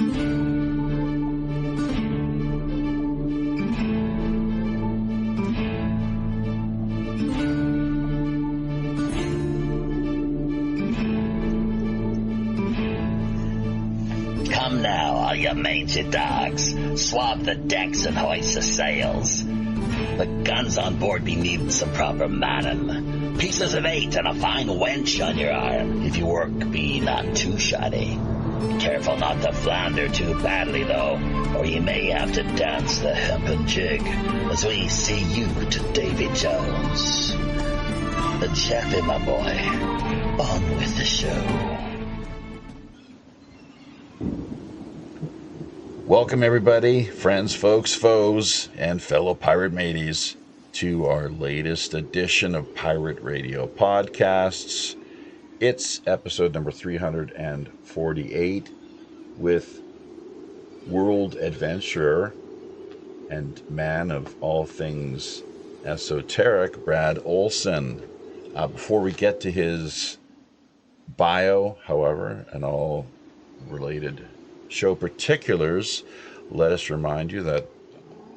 Come now, all you mangy dogs. Swab the decks and hoist the sails. The guns on board be needing some proper manning. Pieces of 8 and a fine wench on your arm. If your work be not too shoddy. Careful not to flounder too badly, though, or you may have to dance the hempen jig as we see you to Davy Jones. Jeffy, my boy, on with the show. Welcome, everybody, friends, folks, foes, and fellow pirate mateys, to our latest edition of Pirate Radio Podcasts. It's episode number 348 with world adventurer and man of all things esoteric, Brad Olsen. Before we get to his bio, however, and all related show particulars, let us remind you that,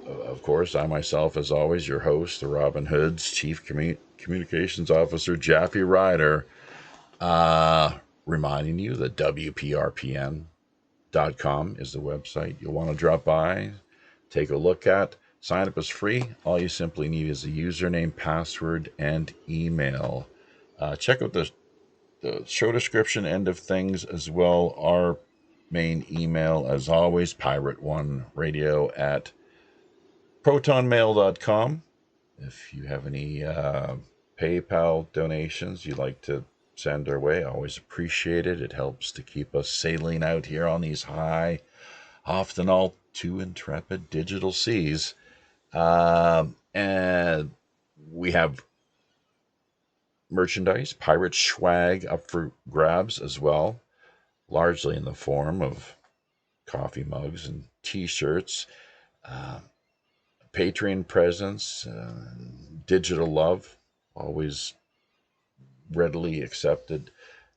of course, I myself, as always, your host, the Robin Hood's Chief Communications Officer, Jaffe Ryder, reminding you that WPRPN.com is the website you'll want to drop by, take a look at. Sign up is free. All you simply need is a username, password, and email. Check out the show description end of things as well. Our main email, as always, pirate1radio@protonmail.com. If you have any PayPal donations you'd like to send our way, always appreciate it. It helps to keep us sailing out here on these high, often all too intrepid digital seas. And we have merchandise, pirate swag up for grabs as well, largely in the form of coffee mugs and t-shirts, Patreon presents, digital love, always readily accepted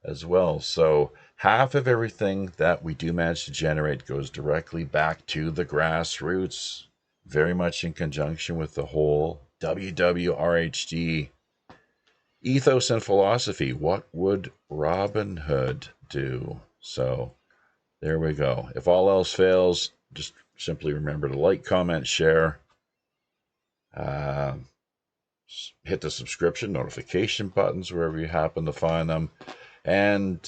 as well. So half of everything that we do manage to generate goes directly back to the grassroots, very much in conjunction with the whole WWRHD ethos and philosophy. What would Robin Hood do? So there we go. If all else fails, just simply remember to like, comment, share, hit the subscription, notification buttons wherever you happen to find them, and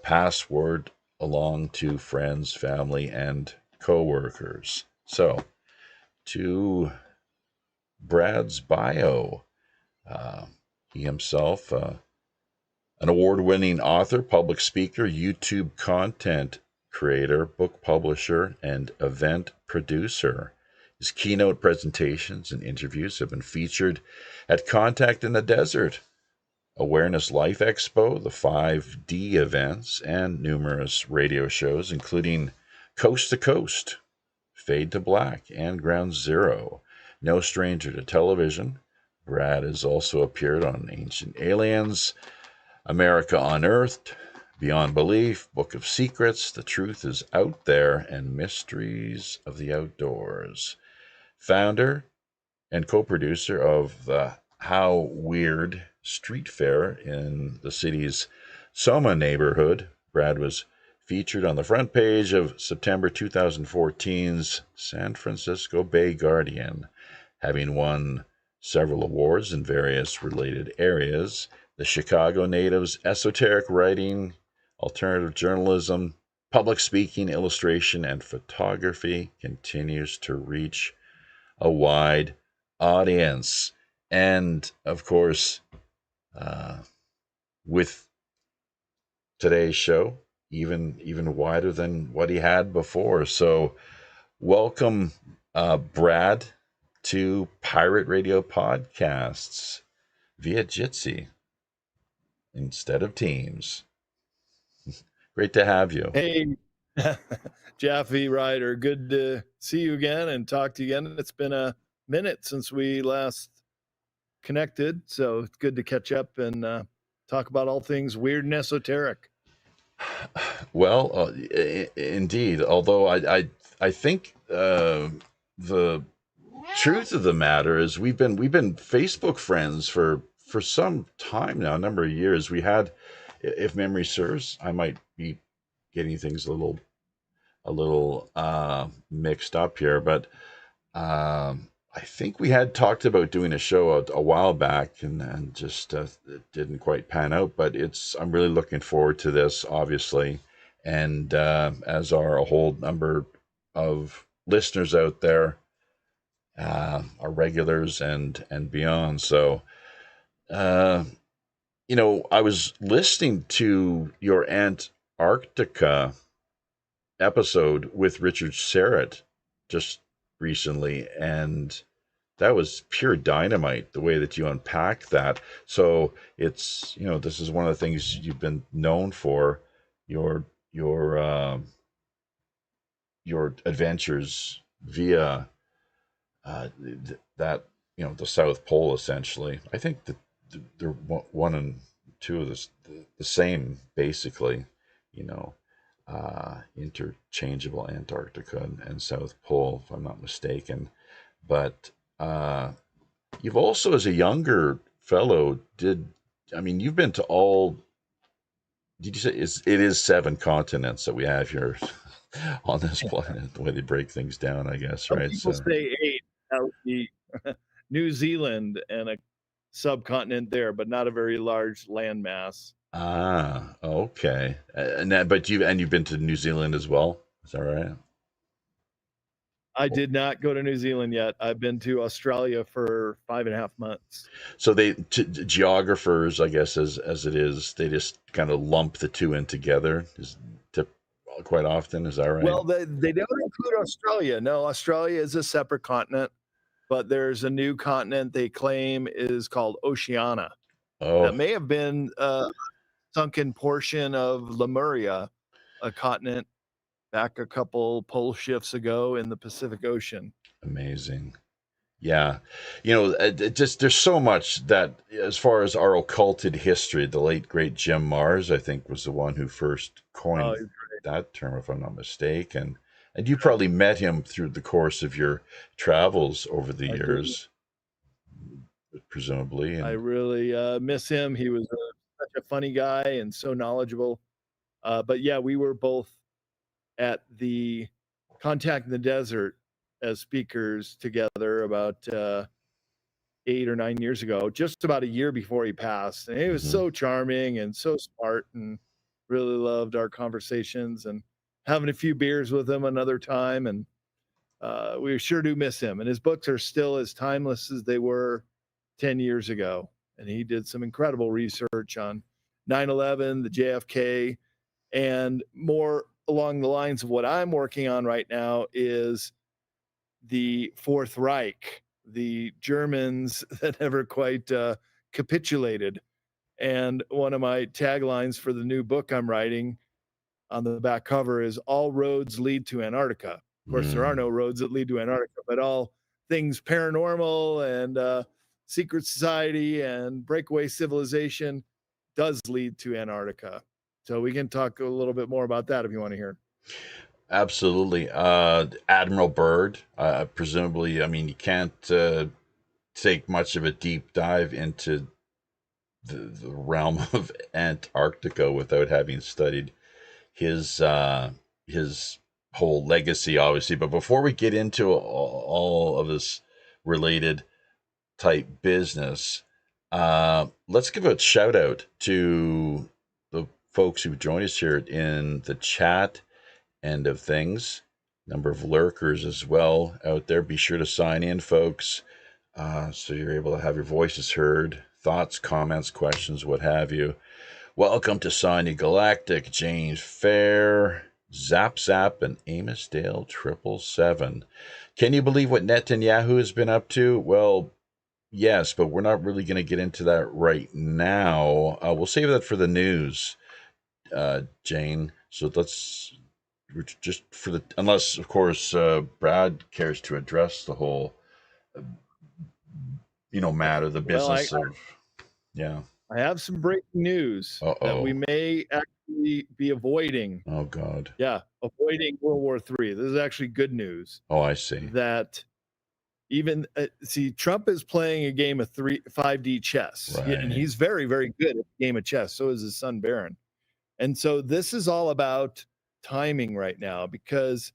password along to friends, family, and co-workers. So to Brad's bio, he himself, an award-winning author, public speaker, YouTube content creator, book publisher, and event producer. His keynote presentations and interviews have been featured at Contact in the Desert, Awareness Life Expo, the 5D events, and numerous radio shows, including Coast to Coast, Fade to Black, and Ground Zero. No stranger to television, Brad has also appeared on Ancient Aliens, America Unearthed, Beyond Belief, Book of Secrets, The Truth is Out There, and Mysteries of the Outdoors. Founder and co-producer of the How Weird Street Fair in the city's SOMA neighborhood, Brad was featured on the front page of September 2014's San Francisco Bay Guardian, having won several awards in various related areas. The Chicago native's esoteric writing, alternative journalism, public speaking, illustration, and photography continues to reach a wide audience. And, of course, with today's show, even wider than what he had before. So welcome, Brad, to Pirate Radio Podcasts via Jitsi instead of Teams. Great to have you. Hey, Jaffe Ryder, good to see you again and talk to you again. It's been a minute since we last connected, so it's good to catch up and talk about all things weird and esoteric. Well, indeed. Although I think the truth of the matter is we've been Facebook friends for some time now, a number of years. We had, if memory serves, I might be getting things a little mixed up here, but I think we had talked about doing a show a while back, and just it didn't quite pan out. But I'm really looking forward to this, obviously, and as are a whole number of listeners out there, our regulars and beyond. So, uh, I was listening to your Antarctica episode with Richard Serrett just recently, and that was pure dynamite, the way that you unpack that. So this is one of the things you've been known for, your your uh, your adventures via that, the South Pole, essentially. I think that they're one and two of the same, basically. You know, interchangeable, Antarctica and South Pole, if I'm not mistaken. But you've also, as a younger fellow, you've been to all. Did you say it is seven continents that we have here on this planet? The way they break things down, I guess, Some right? people So, say 8. That would be New Zealand and a subcontinent there, but not a very large landmass. okay, but you've been to New Zealand as well. Is that right? I did not go to New Zealand yet. I've been to Australia for 5.5 months. So geographers, I guess, as it is, they just kind of lump the two in together. Quite often, is that right? Well, they don't include Australia. No, Australia is a separate continent, but there's a new continent they claim is called Oceania. That Oh, may have been a sunken portion of Lemuria, a continent back a couple pole shifts ago in the Pacific Ocean. amazing. Yeah. There's so much that, as far as our occulted history, the late great Jim Mars, I think, was the one who first Oh, coined that term, if I'm not mistaken. And you probably met him through the course of your travels over the I did. years, presumably. I And really miss him. He was such a funny guy and so knowledgeable. But yeah, we were both at the Contact in the Desert as speakers together about 8 or 9 years ago, just about a year before he passed. And he was so charming and so smart, and really loved our conversations, and having a few beers with him another time. And we sure do miss him. And his books are still as timeless as they were 10 years ago. And he did some incredible research on 9/11, the JFK, and more along the lines of what I'm working on right now is the Fourth Reich, the Germans that never quite capitulated. And one of my taglines for the new book I'm writing on the back cover is "All roads lead to Antarctica." Of course, there are no roads that lead to Antarctica, but all things paranormal and secret society and breakaway civilization does lead to Antarctica. So we can talk a little bit more about that if you want to hear. absolutely. Admiral Byrd, presumably, you can't take much of a deep dive into the realm of Antarctica without having studied his whole legacy, obviously. But before we get into all of this related type business, let's give a shout out to the folks who joined us here in the chat end of things. Number of lurkers as well out there. Be sure to sign in, folks, so you're able to have your voices heard, thoughts, comments, questions, what have you. Welcome to Sonia Galactic, James Faire, Zap Zap, and Amos Dale 777. Can you believe what Netanyahu has been up to? Well, yes, but we're not really going to get into that right now. We'll save that for the news, Jane. So just for unless, of course, Brad cares to address the whole, matter, the business of, yeah. I have some breaking news that we may actually be avoiding. Oh, God. Yeah, avoiding World War III. This is actually good news. Oh, I see. That even see, Trump is playing a game of 5D chess, and Right. he's very, very good at the game of chess. So is his son Barron. And so this is all about timing right now, because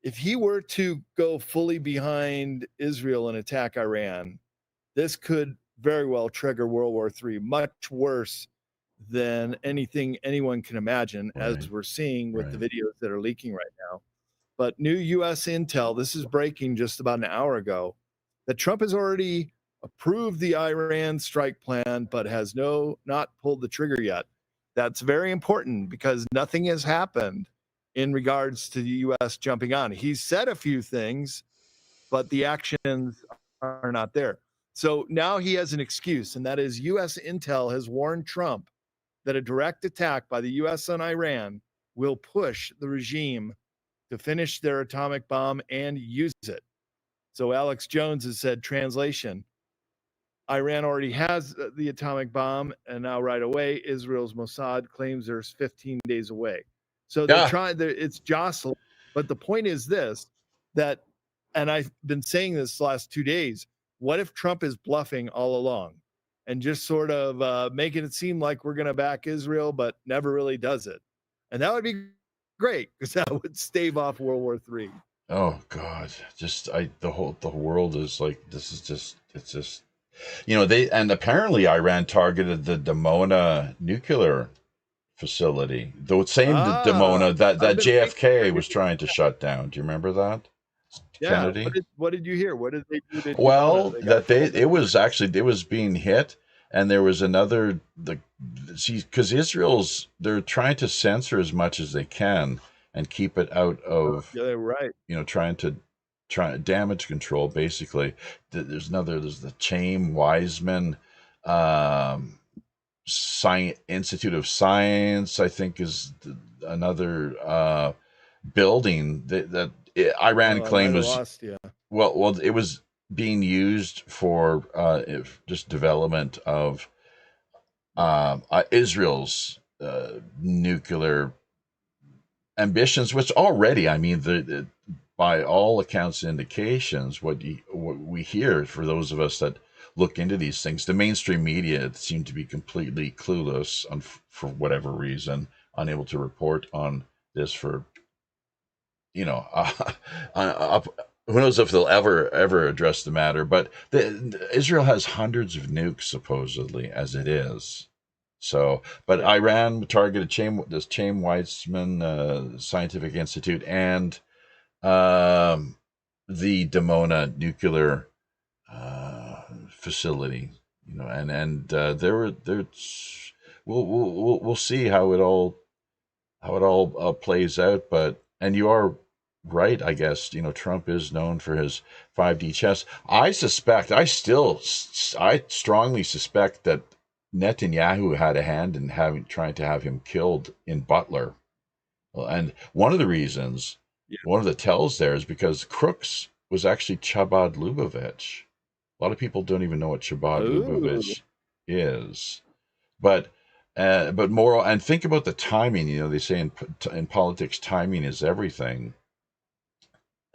if he were to go fully behind Israel and attack Iran, this could very well trigger World War III, much worse than anything anyone can imagine, Right. as we're seeing with the Right. videos that are leaking right now. But new U.S. intel, this is breaking just about an hour ago, that Trump has already approved the Iran strike plan, but has not pulled the trigger yet. That's very important, because nothing has happened in regards to the U.S. jumping on. He's said a few things, but the actions are not there. So now he has an excuse, and that is U.S. intel has warned Trump that a direct attack by the U.S. on Iran will push the regime to finish their atomic bomb and use it. So Alex Jones has said, translation, Iran already has the atomic bomb, and now right away, Israel's Mossad claims there's 15 days away. So they're trying, it's jostling. But the point is this, that, and I've been saying this the last 2 days, what if Trump is bluffing all along and just sort of making it seem like we're going to back Israel, but never really does it? And that would be great, because that would stave off World War III. Oh, God. The world is like, it's just, and apparently Iran targeted the Dimona nuclear facility. The same Dimona that JFK was trying to shut down. Do you remember that? Yeah. Kennedy? What did you hear? What did they do to Well, Dimona? it was being hit, and there was because they're trying to censor as much as they can and keep it out of, right. trying damage control, basically. There's the Chaim Wiseman Institute of Science, I think, is another building that Iran claimed was well, it was being used for just development of Israel's nuclear ambitions, which already, I mean, by all accounts and indications, what we hear, for those of us that look into these things, the mainstream media seem to be completely clueless for whatever reason, unable to report on this for, who knows if they'll ever address the matter. But Israel has hundreds of nukes, supposedly, as it is. So, but Iran targeted this Chaim Weizmann Scientific Institute and the Dimona nuclear facility, and we'll see how it all plays out. And you are right, I guess. Trump is known for his 5D chess. I strongly suspect that Netanyahu had a hand in trying to have him killed in Butler. And one of the tells there is because Crooks was actually Chabad Lubavitch. A lot of people don't even know what Chabad Lubavitch is. But moral, and think about the timing. They say in politics, timing is everything.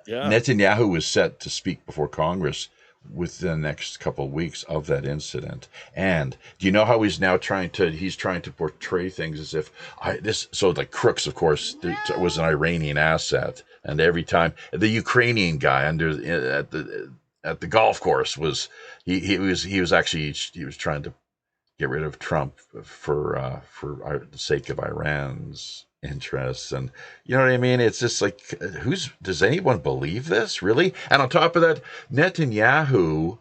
Yeah. Netanyahu was set to speak before Congress within the next couple of weeks of that incident. And do you know how he's trying to portray things as if like Crooks, of course, was an Iranian asset, and every time the Ukrainian guy at the golf course was trying to get rid of Trump for the sake of Iran's interests. And you know what I mean? It's just like, does anyone believe this, really? And on top of that, Netanyahu,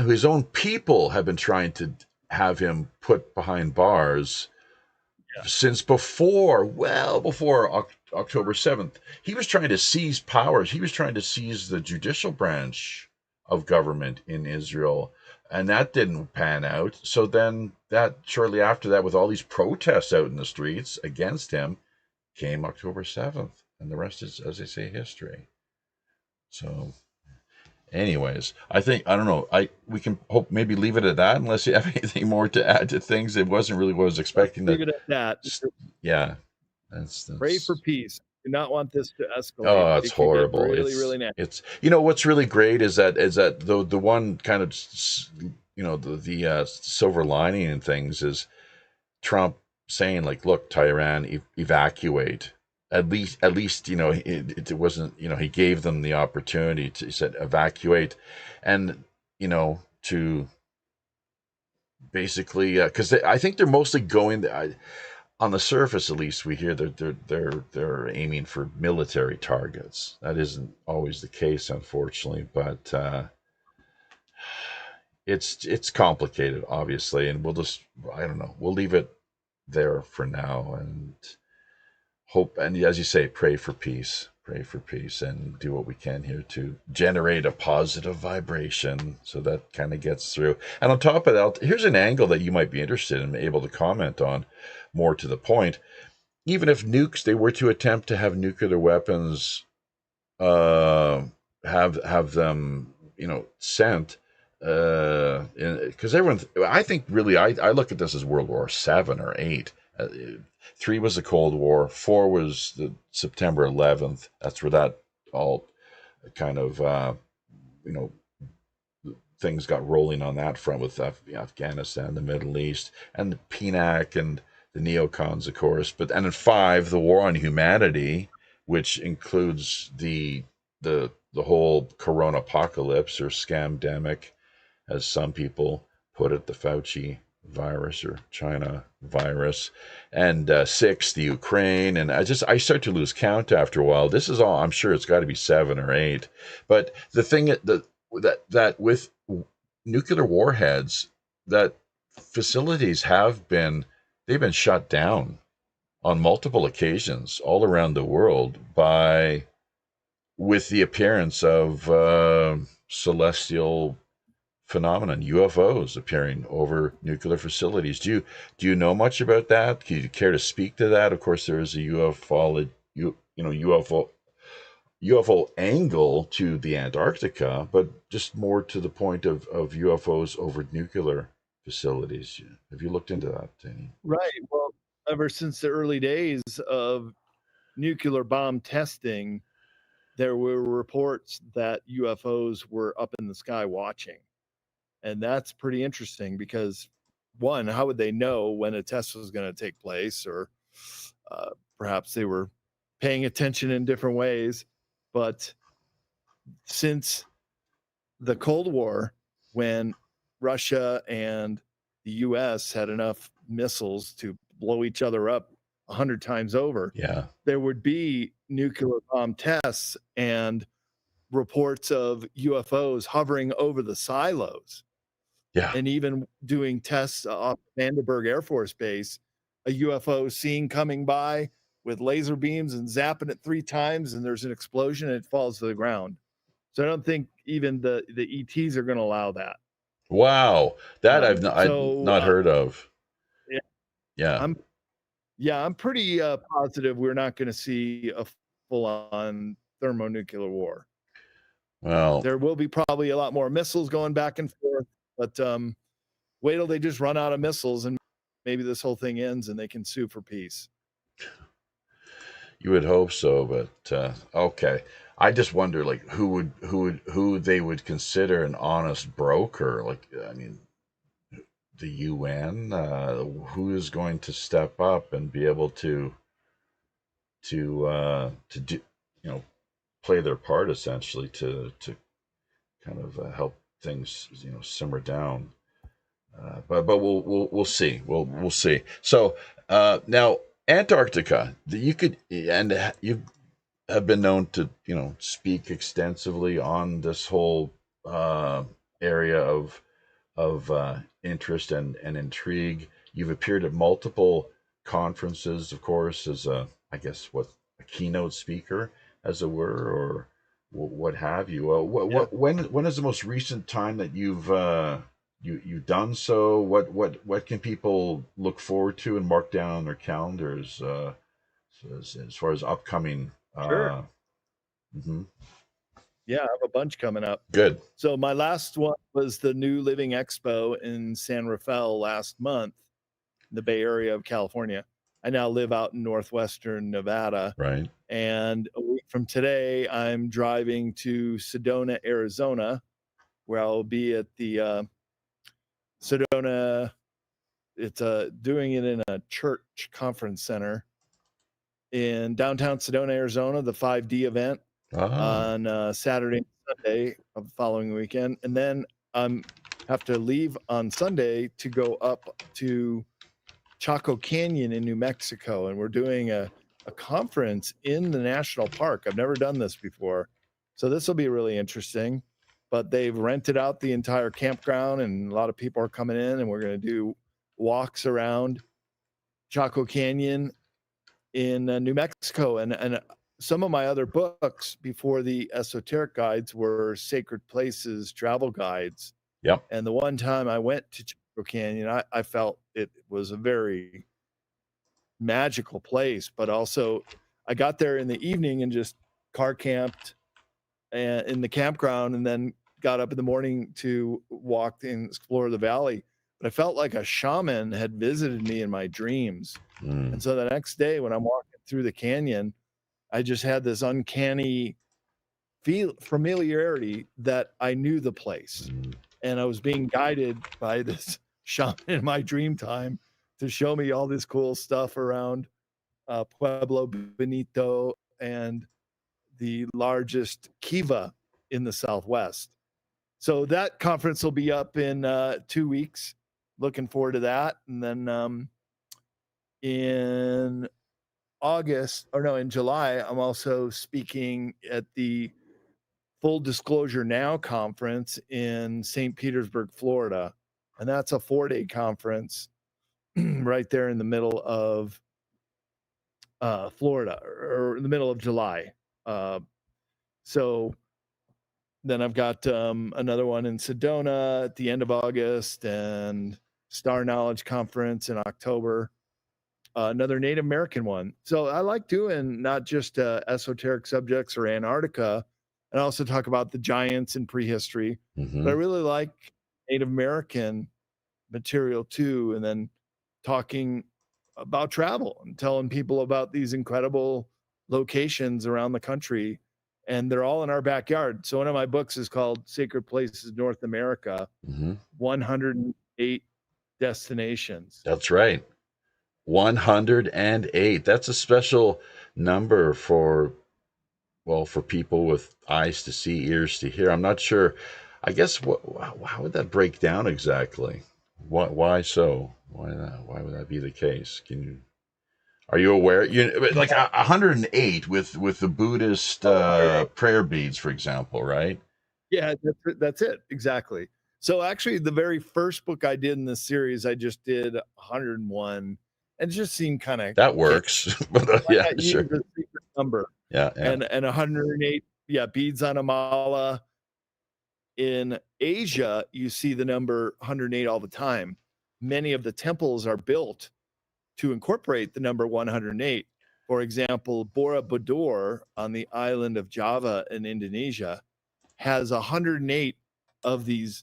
his own people have been trying to have him put behind bars since before October 7th. He was trying to seize powers. He was trying to seize the judicial branch of government in Israel. And that didn't pan out. So then shortly after that, with all these protests out in the streets against him, came October 7th. And the rest is, as they say, history. So Anyways, I don't know. We can hope maybe leave it at that unless you have anything more to add to things. It wasn't really what I was expecting. Leave it at that. Yeah, Pray for that's. peace. Do not want this to escalate. Oh, it's It could get horrible. really, really nasty. It's what's really great is that the one kind of the silver lining in things is Trump saying like, look, Tehran, evacuate. At least it wasn't, he gave them the opportunity to, he said evacuate, and to basically because I think they're mostly going. On the surface, at least, we hear they're aiming for military targets. That isn't always the case, unfortunately, but it's complicated, obviously, and I don't know, we'll leave it there for now and hope, and as you say, pray for peace, and do what we can here to generate a positive vibration so that kind of gets through. And on top of that, here's an angle that you might be interested in, able to comment on more to the point. Even if they were to attempt to have nuclear weapons, have them, sent, because I think really, I look at this as World War 7 or 8. 3 was the Cold War. 4 was the September 11th. That's where that all kind of, things got rolling on that front with Afghanistan, the Middle East, and the PNAC and the neocons, of course. And in 5, the war on humanity, which includes the whole corona apocalypse or scamdemic, as some people put it, the Fauci virus or China virus, and 6, the Ukraine, and I start to lose count after a while. This is all, I'm sure it's got to be 7 or 8. But the thing that with nuclear warheads, that facilities they've been shut down on multiple occasions all around the world with the appearance of celestial phenomenon, UFOs appearing over nuclear facilities. Do you know much about that? Do you care to speak to that? Of course, there is a UFO angle to the Antarctica, but just more to the point of UFOs over nuclear facilities. Have you looked into that, Danny? Right. Well, ever since the early days of nuclear bomb testing, there were reports that UFOs were up in the sky watching. And that's pretty interesting because, one, how would they know when a test was going to take place? Or perhaps they were paying attention in different ways. But since the Cold War, when Russia and the US had enough missiles to blow each other up 100 times over, Yeah. there would be nuclear bomb tests and reports of UFOs hovering over the silos. Yeah. And even doing tests off Vandenberg Air Force Base, a UFO seen coming by with laser beams and zapping it 3 times, and there's an explosion and it falls to the ground. So I don't think even the ETs are going to allow that. Wow, that I've not heard of. Yeah. I'm pretty positive we're not going to see a full-on thermonuclear war. Well, there will be probably a lot more missiles going back and forth, but wait till they just run out of missiles and maybe this whole thing ends and they can sue for peace. You would hope so, but okay. I just wonder, like, who they would consider an honest broker. Like, I mean, the UN. Who is going to step up and be able to do, play their part essentially to kind of help things simmer down. But we'll see. We'll see. So now Antarctica, you have been known to speak extensively on this whole area of interest and intrigue. You've appeared at multiple conferences, of course, as a keynote speaker, as it were, or what have you. When is the most recent time that you've done so? What can people look forward to and mark down on their calendars, as far as upcoming? Sure. Mm-hmm. Yeah, I have a bunch coming up. Good. So my last one was the New Living Expo in San Rafael last month, in the Bay Area of California. I now live out in northwestern Nevada. Right. And a week from today, I'm driving to Sedona, Arizona, where I'll be at the Sedona. It's doing it in a church conference center in downtown Sedona, Arizona, the 5D event on Saturday and Sunday of the following weekend. And then have to leave on Sunday to go up to Chaco Canyon in New Mexico. And we're doing a conference in the national park. I've never done this before. So this will be really interesting. But they've rented out the entire campground, and a lot of people are coming in, and we're going to do walks around Chaco Canyon in New Mexico. And some of my other books before the esoteric guides were sacred places travel guides. Yep. And the one time I went to Chaco Canyon, I felt it was a very magical place, but also I got there in the evening and just car camped in the campground, and then got up in the morning to walk and explore the valley. But I felt like a shaman had visited me in my dreams. And so the next day when I'm walking through the canyon, I just had this uncanny familiarity that I knew the place. And I was being guided by this shaman in my dream time to show me all this cool stuff around Pueblo Benito and the largest kiva in the Southwest. So that conference will be up in 2 weeks. Looking forward to that. And then in July, I'm also speaking at the Full Disclosure Now conference in St. Petersburg, Florida. And that's a 4-day conference right there in the middle of Florida, or in the middle of July. So then I've got another one in Sedona at the end of August, and Star Knowledge Conference in October. Another Native American one. So I like doing not just esoteric subjects or Antarctica, and I also talk about the giants in prehistory. But I really like Native American material too, and then talking about travel and telling people about these incredible locations around the country, and they're all in our backyard. So one of my books is called Sacred Places North America, 108 destinations. That's right. 108. That's a special number for people with eyes to see, ears to hear. I'm not sure. I guess how would that break down exactly? Why so? Why would that be the case? Are you aware? Like 108 with the Buddhist prayer beads, for example, right? Yeah, that's it. Exactly. So actually, the very first book I did in this series, I just did 101, and it just seemed kind of that works. But yeah, sure. The secret number. Yeah. And 108, beads on a mala. In Asia, you see the number 108 all the time. Many of the temples are built to incorporate the number 108. For example, Borobudur on the island of Java in Indonesia has 108 of these.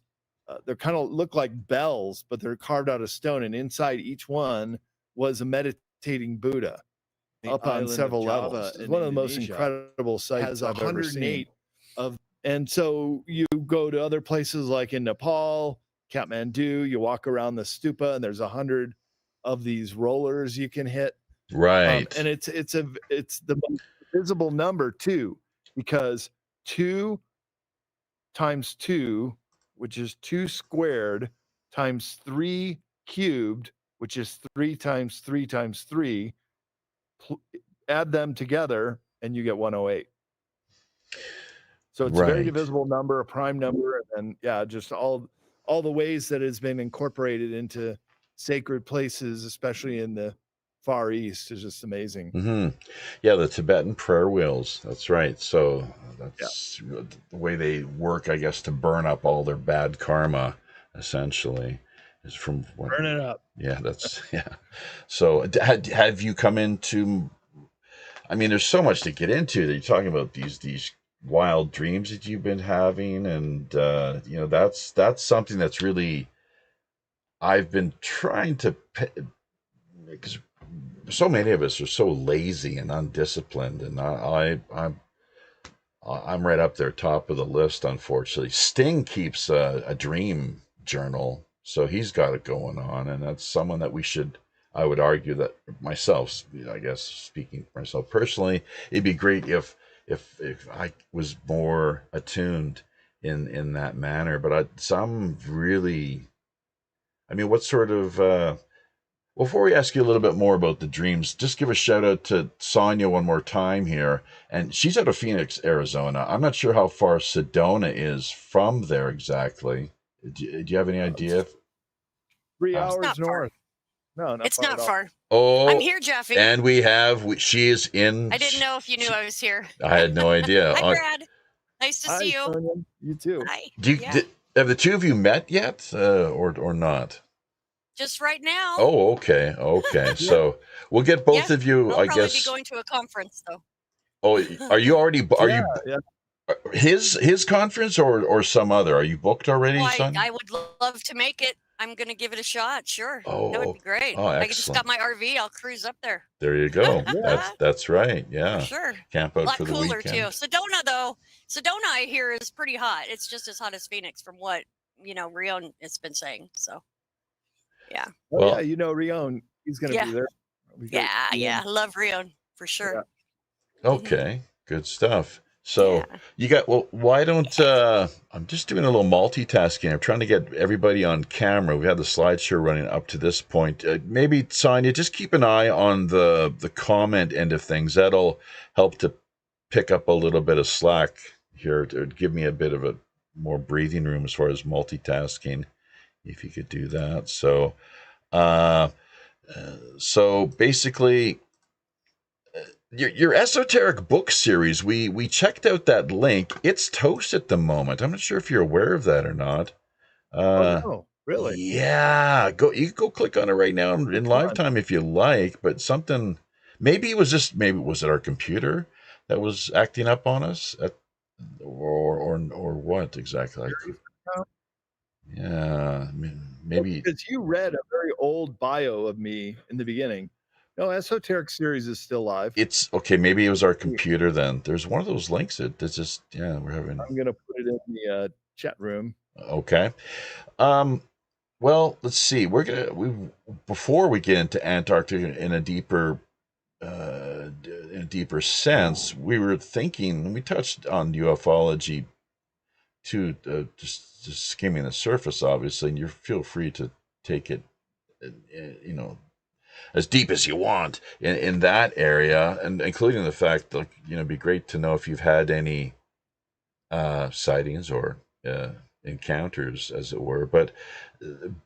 They kind of look like bells, but they're carved out of stone, and inside each one was a meditating Buddha up on several levels. It's one of the most incredible sights I've ever seen. And so you go to other places like in Nepal, Kathmandu, you walk around the stupa, and there's 100 of these rollers you can hit. Right. And it's the most visible number too, because 2 times 2, which is 2 squared, times 3 cubed, which is 3 times 3 times 3, add them together and you get 108. So it's a very divisible number, a prime number, and just all the ways that it's been incorporated into sacred places, especially in the Far East, is just amazing. Yeah, the Tibetan prayer wheels. That's right. So that's the way they work, I guess, to burn up all their bad karma, essentially, is from burn it up. Yeah, that's So have you come into? I mean, there's so much to get into. That you're talking about these wild dreams that you've been having, and that's something that's really I've been trying to, because so many of us are so lazy and undisciplined, and I'm right up there, top of the list. Unfortunately, Sting keeps a dream journal, so he's got it going on, and that's someone that we should. I would argue that myself, I guess, speaking for myself personally, it'd be great if I was more attuned in that manner. But some really, I mean, what sort of before we ask you a little bit more about the dreams, just give a shout out to Sonia one more time here. And she's out of Phoenix, Arizona. I'm not sure how far Sedona is from there exactly. Do you have any idea? 3 It's hours not far. north. No, not It's far not at all. far. Oh, I'm here, Jeffy. and she is in. I didn't know if you knew I was here. I had no idea. Hi, Brad. Nice to Hi, see you. Sonia. You too. Hi. Have the two of you met yet, or not? Just right now. Oh, okay. So we'll get both of you. I'll I probably guess. be going to a conference though. Oh, are you already? Yeah. His conference or some other? Are you booked already, son? I would love to make it. I'm going to give it a shot. Sure. Oh, that would be great. Oh, excellent. I just got my RV. I'll cruise up there. There you go. That's right. Yeah. For sure. Camp out a lot for the cooler weekend. too. Sedona though. Sedona I hear is pretty hot. It's just as hot as Phoenix from what, Rion has been saying. So yeah. Well, yeah, Rion, he's going to be there. Yeah. Love Rion for sure. Yeah. Okay. Good stuff. So you got, why don't, I'm just doing a little multitasking. I'm trying to get everybody on camera. We had the slideshow running up to this point. Maybe, Sonia, just keep an eye on the comment end of things. That'll help to pick up a little bit of slack here to give me a bit of a more breathing room as far as multitasking, if you could do that. So basically, your esoteric book series, we checked out that link. It's toast at the moment. I'm not sure if you're aware of that or not. No, really? Yeah, you can go click on it right now in live time if you like. But something, maybe it was it our computer that was acting up on us, or what exactly? Yeah, maybe because you read a very old bio of me in the beginning. No, esoteric series is still live. It's okay. Maybe it was our computer then. There's one of those links that's just we're having. I'm gonna put it in the chat room. Okay. Well, let's see. Before we get into Antarctica in a deeper sense, we were thinking. We touched on ufology too, just skimming the surface, obviously, and you feel free to take it, as deep as you want in that area, and including the fact that it'd be great to know if you've had any sightings or encounters, as it were. But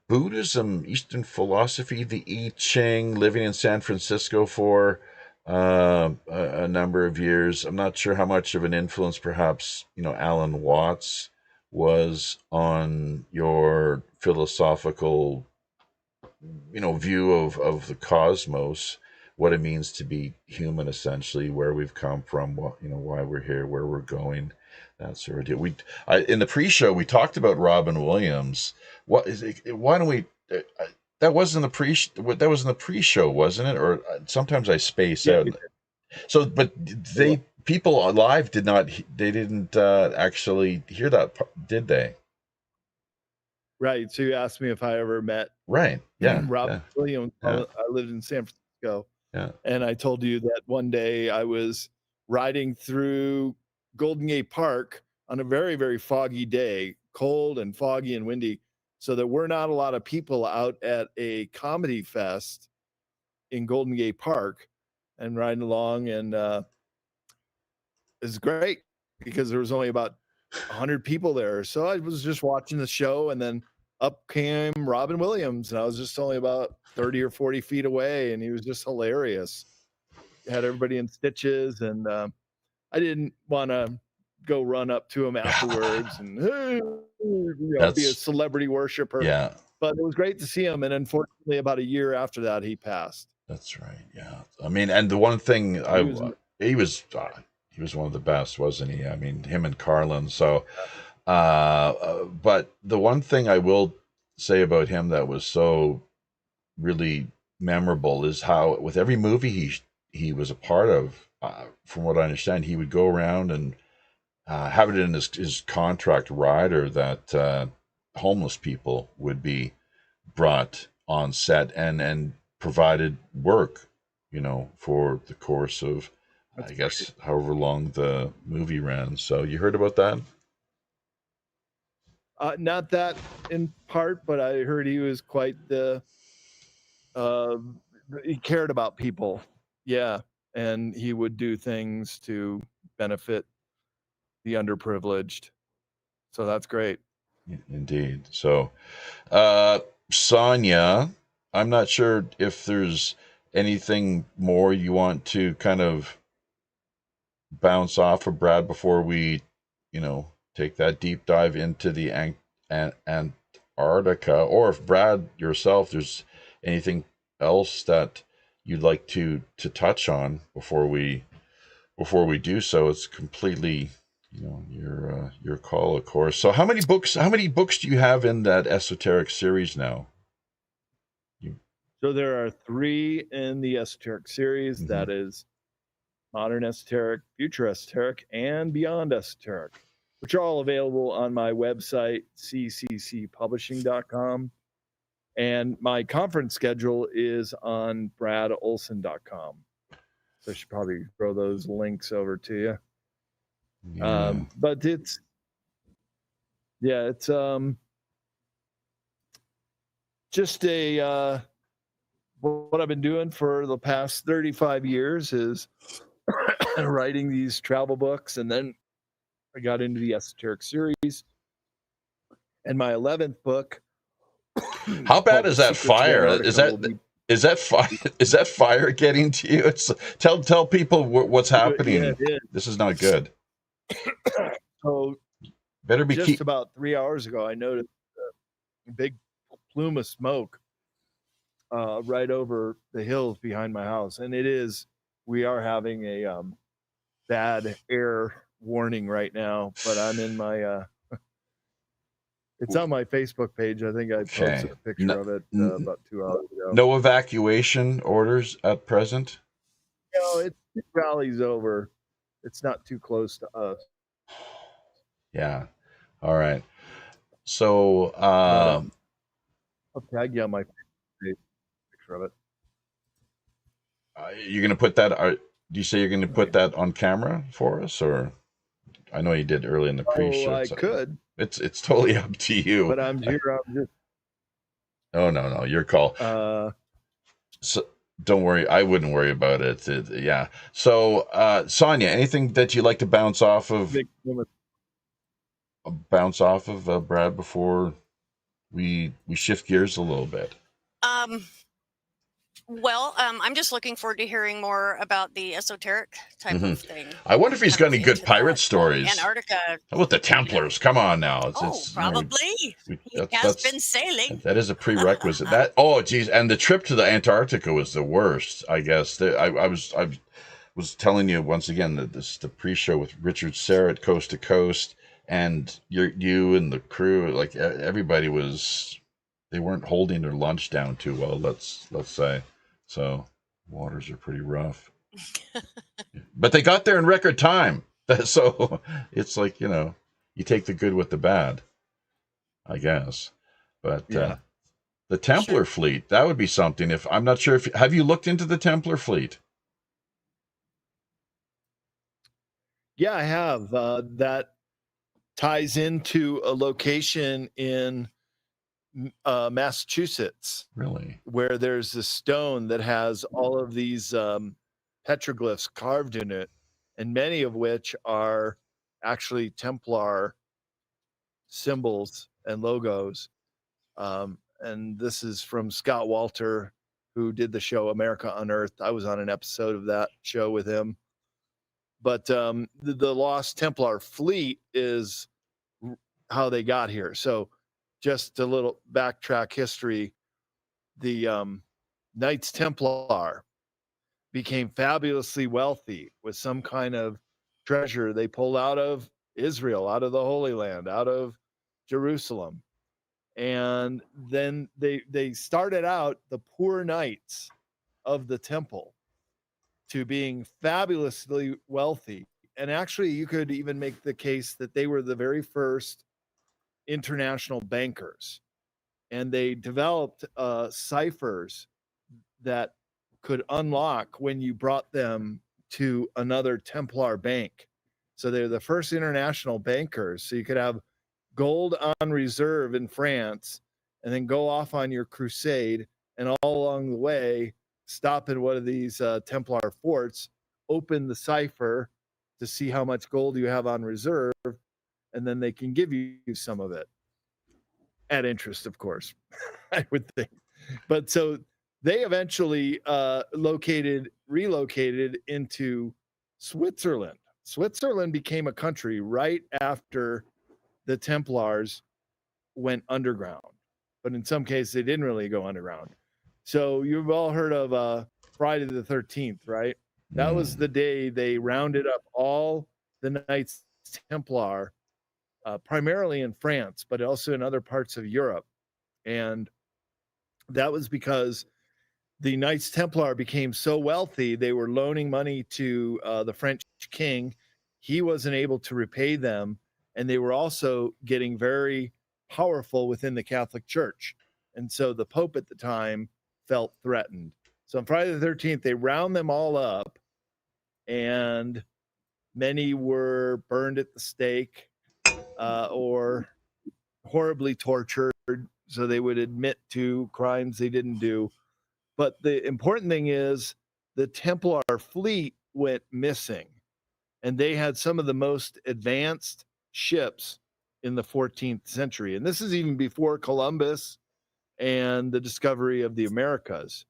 Buddhism, Eastern philosophy, the I Ching, living in San Francisco for a number of years. I'm not sure how much of an influence perhaps Alan Watts was on your philosophical view of the cosmos, what it means to be human, essentially, where we've come from, why we're here, where we're going, that sort of deal. In the pre-show we talked about Robin Williams. What is it? Why don't we? That wasn't the pre-show, wasn't it? Or sometimes I space out. So, but people live didn't actually hear that, did they? Right. So you asked me if I ever met. Right. Yeah. Robin Williams. Yeah. I lived in San Francisco. Yeah. And I told you that one day I was riding through Golden Gate Park on a very, very foggy day, cold and foggy and windy. So there were not a lot of people out at a comedy fest in Golden Gate Park and riding along. And it's great because there was only about 100 people there. So I was just watching the show, and then up came Robin Williams, and I was just only about 30 or 40 feet away, and he was just hilarious. He had everybody in stitches, and I didn't want to go run up to him afterwards and be a celebrity worshiper. Yeah. But it was great to see him, and unfortunately, about a year after that, he passed. That's right. Yeah. I mean, and the one thing He was one of the best, wasn't he? I mean, him and Carlin. So, but the one thing I will say about him that was so really memorable is how with every movie he was a part of, from what I understand, he would go around and have it in his contract rider that homeless people would be brought on set and provided work, for the course of, That's I guess, however long the movie ran. So you heard about that? Not that in part, but I heard he was quite the. He cared about people, yeah, and he would do things to benefit the underprivileged. So that's great. Indeed. So, Sonia, I'm not sure if there's anything more you want to kind of bounce off of Brad before we, take that deep dive into the Antarctica, or if Brad yourself, there's anything else that you'd like to touch on before we do so. It's completely, your call, of course. So how many books do you have in that esoteric series now? So there are 3 in the esoteric series. Mhm. That is modern esoteric, future esoteric, and beyond esoteric, which are all available on my website, cccpublishing.com. And my conference schedule is on bradolsen.com. So I should probably throw those links over to you. Yeah. But it's just a what I've been doing for the past 35 years is writing these travel books, and then I got into the esoteric series, and my 11th book. How bad called is The that Secrets of fire? Antarctica will be- Is that fire getting to you? Tell people what's happening. Yeah, it is. This is not good. So Better be just about 3 hours ago, I noticed a big plume of smoke right over the hills behind my house, and we are having a bad air warning right now. But I'm in my it's on my Facebook page. I think I posted a picture of it about 2 hours ago. No evacuation orders at present? It rallies over. It's not too close to us. Yeah. All right. So, I'll tag you on my picture of it. you're going to put that, do you say you're going to put that on camera for us, or? I know you did early in the pre-show. I could. It's totally up to you. But I'm here. Oh, no, your call. So don't worry. I wouldn't worry about it. Yeah. So, Sonia, anything that you'd like to bounce off of Brad before we shift gears a little bit? Well, I'm just looking forward to hearing more about the esoteric type of thing. I wonder if he's got any good pirate stories. Antarctica. How about the Templars? Come on now. Probably. He has been sailing. That is a prerequisite. Geez, and the trip to the Antarctica was the worst, I guess. I was telling you once again that the pre-show with Richard Serrett, Coast to Coast, and you and the crew, like everybody they weren't holding their lunch down too well, let's say. So waters are pretty rough. But they got there in record time. So it's like, you take the good with the bad, I guess. But the Templar fleet, that would be something. I'm not sure have you looked into the Templar fleet? Yeah, I have. That ties into a location in Massachusetts. Really? Where there's a stone that has all of these petroglyphs carved in it, and many of which are actually Templar symbols and logos. And this is from Scott Walter, who did the show America Unearthed. I was on an episode of that show with him. But the Lost Templar fleet is how they got here. So just a little backtrack history. The Knights Templar became fabulously wealthy with some kind of treasure they pulled out of Israel, out of the Holy Land, out of Jerusalem. And then they started out the poor knights of the temple to being fabulously wealthy. And actually, you could even make the case that they were the very first international bankers. And they developed ciphers that could unlock when you brought them to another Templar bank. So they're the first international bankers. So you could have gold on reserve in France and then go off on your crusade, and all along the way stop in one of these Templar forts, open the cipher to see how much gold you have on reserve, and then they can give you some of it at interest, of course. I would think. But so they eventually relocated into Switzerland. Switzerland became a country right after the Templars went underground, but in some cases they didn't really go underground. So you've all heard of Friday the 13th, right? That was the day they rounded up all the Knights Templar, primarily in France, but also in other parts of Europe. And that was because the Knights Templar became so wealthy, they were loaning money to the French king. He wasn't able to repay them, and they were also getting very powerful within the Catholic Church. And so the Pope at the time felt threatened. So on Friday the 13th, they round them all up, and many were burned at the stake or horribly tortured, so they would admit to crimes they didn't do. But the important thing is the Templar fleet went missing, and they had some of the most advanced ships in the 14th century. And this is even before Columbus and the discovery of the Americas.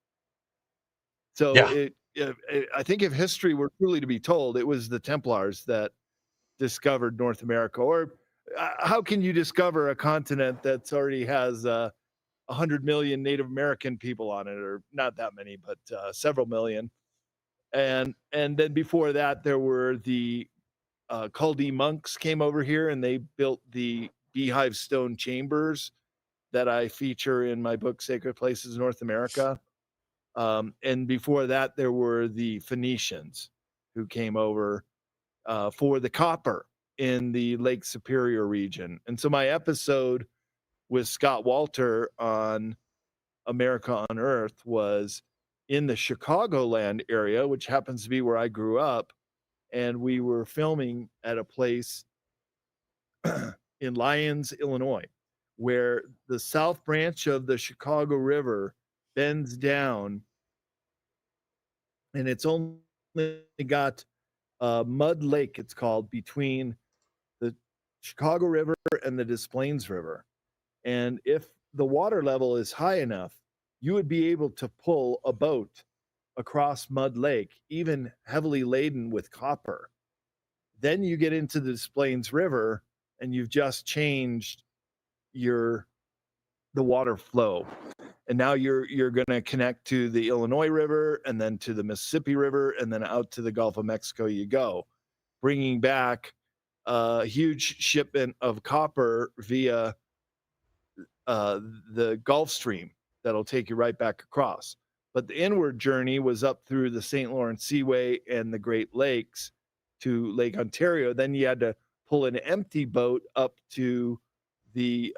So I think if history were truly to be told, it was the Templars that discovered North America. Or how can you discover a continent that's already has 100 million Native American people on it, or not that many, but several million. And then before that, there were the Chaldee monks came over here, and they built the beehive stone chambers that I feature in my book, Sacred Places, North America. And before that, there were the Phoenicians who came over for the copper in the Lake Superior region. And so my episode with Scott Walter on America Unearthed was in the Chicagoland area, which happens to be where I grew up. And we were filming at a place in Lyons, Illinois, where the south branch of the Chicago River bends down, and it's only got Mud Lake, it's called, between the Chicago River and the Des Plaines River. And if the water level is high enough, you would be able to pull a boat across Mud Lake, even heavily laden with copper. Then you get into the Des Plaines River, and you've just changed the water flow. And now you're going to connect to the Illinois River, and then to the Mississippi River, and then out to the Gulf of Mexico you go, bringing back a huge shipment of copper via the Gulf Stream that'll take you right back across. But the inward journey was up through the St. Lawrence Seaway and the Great Lakes to Lake Ontario. Then you had to pull an empty boat up to the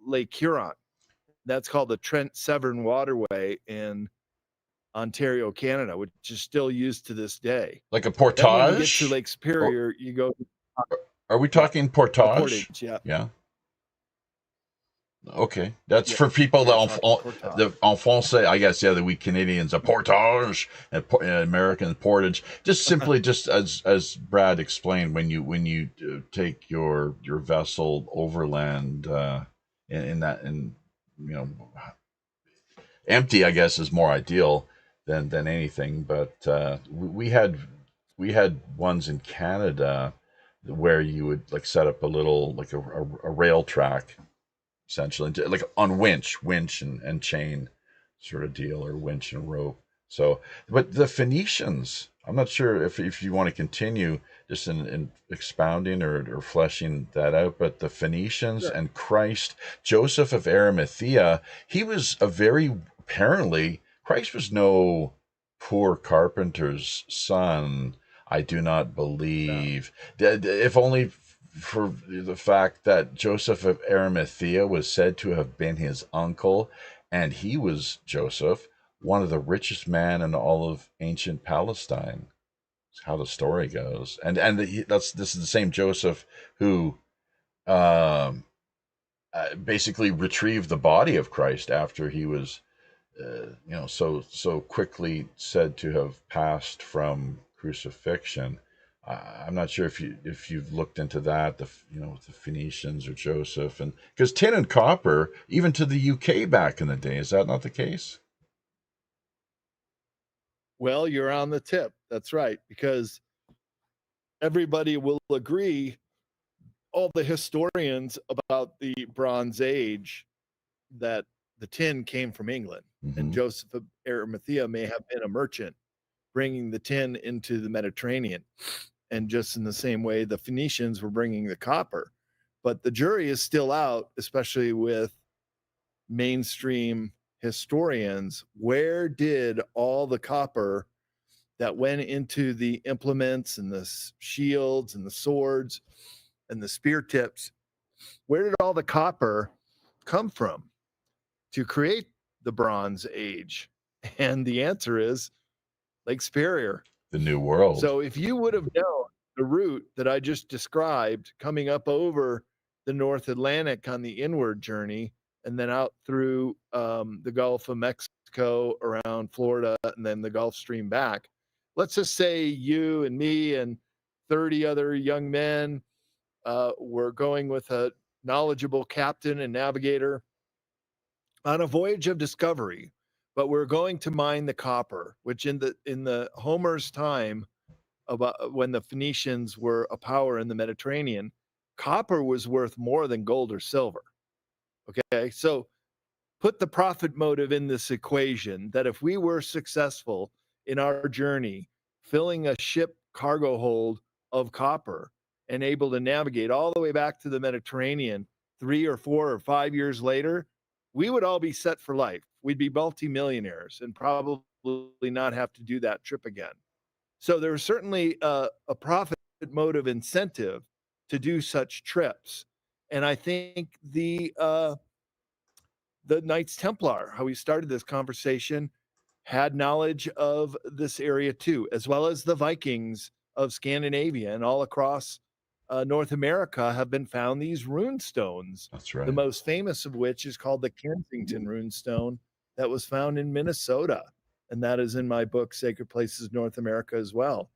Lake Huron. That's called the Trent Severn Waterway in Ontario, Canada, which is still used to this day. Like a portage? Then when you get to Lake Superior, you go. Are we talking portage? Portage, yeah. Yeah. Okay, that's for people that en français, I guess. Yeah, that we Canadians a portage and American portage. Just simply, just as Brad explained, when you take your vessel overland, and empty, I guess, is more ideal than anything. But we had ones in Canada where you would like set up a little like a rail track, essentially, like on winch and chain sort of deal, or winch and rope. So, but the Phoenicians, I'm not sure if you want to continue. just in expounding or fleshing that out. But the Phoenicians Sure. and Christ, Joseph of Arimathea, he was apparently, Christ was no poor carpenter's son. I do not believe. If only for the fact that Joseph of Arimathea was said to have been his uncle, and he was Joseph, one of the richest men in all of ancient Palestine. That's how the story goes, and this is the same Joseph who um, basically retrieved the body of Christ after he was, so quickly said to have passed from crucifixion. I'm not sure if you've looked into that, with the Phoenicians or Joseph, and because tin and copper, even to the UK back in the day, is that not the case? Well, you're on the tip. That's right, because everybody will agree, all the historians about the Bronze Age, that the tin came from England, and Joseph of Arimathea may have been a merchant bringing the tin into the Mediterranean. And just in the same way, the Phoenicians were bringing the copper. But the jury is still out, especially with mainstream historians. Where did all the copper that went into the implements and the shields and the swords and the spear tips, where did all the copper come from to create the Bronze Age? And the answer is Lake Superior. The New World. So if you would have known the route that I just described, coming up over the North Atlantic on the inward journey, and then out through the Gulf of Mexico, around Florida, and then the Gulf Stream back, let's just say you and me and 30 other young men were going with a knowledgeable captain and navigator on a voyage of discovery, but we're going to mine the copper, which in the Homer's time, about when the Phoenicians were a power in the Mediterranean, copper was worth more than gold or silver. Okay, so put the profit motive in this equation, that if we were successful in our journey, filling a ship cargo hold of copper and able to navigate all the way back to the Mediterranean 3 or 4 or 5 years later, we would all be set for life. We'd be multimillionaires and probably not have to do that trip again. So there's certainly a profit motive incentive to do such trips. And I think the Knights Templar, how we started this conversation, had knowledge of this area too, as well as the Vikings of Scandinavia and all across North America have been found these rune stones. That's right. The most famous of which is called the Kensington rune stone that was found in Minnesota. And that is in my book, Sacred Places North America, as well.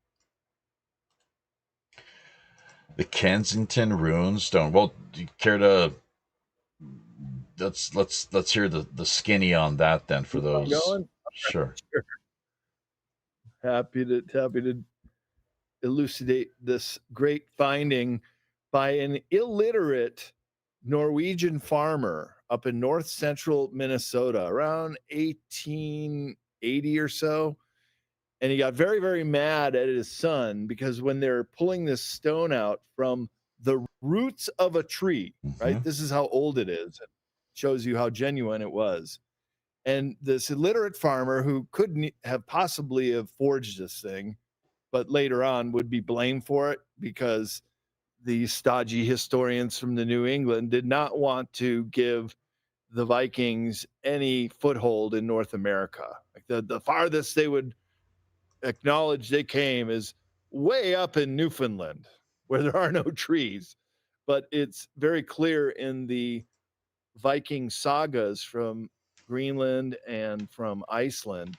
The Kensington rune stone. Well, do you care to let's hear the skinny on that then for those. Sure. Happy to elucidate this great finding by an illiterate Norwegian farmer up in north central Minnesota around 1880 or so. And he got very, very mad at his son because when they're pulling this stone out from the roots of a tree, right? This is how old it is. It shows you how genuine it was. And this illiterate farmer, who couldn't have possibly have forged this thing, but later on would be blamed for it because the stodgy historians from the New England did not want to give the Vikings any foothold in North America. Like the farthest they would acknowledge they came is way up in Newfoundland, where there are no trees. But it's very clear in the Viking sagas from Greenland and from Iceland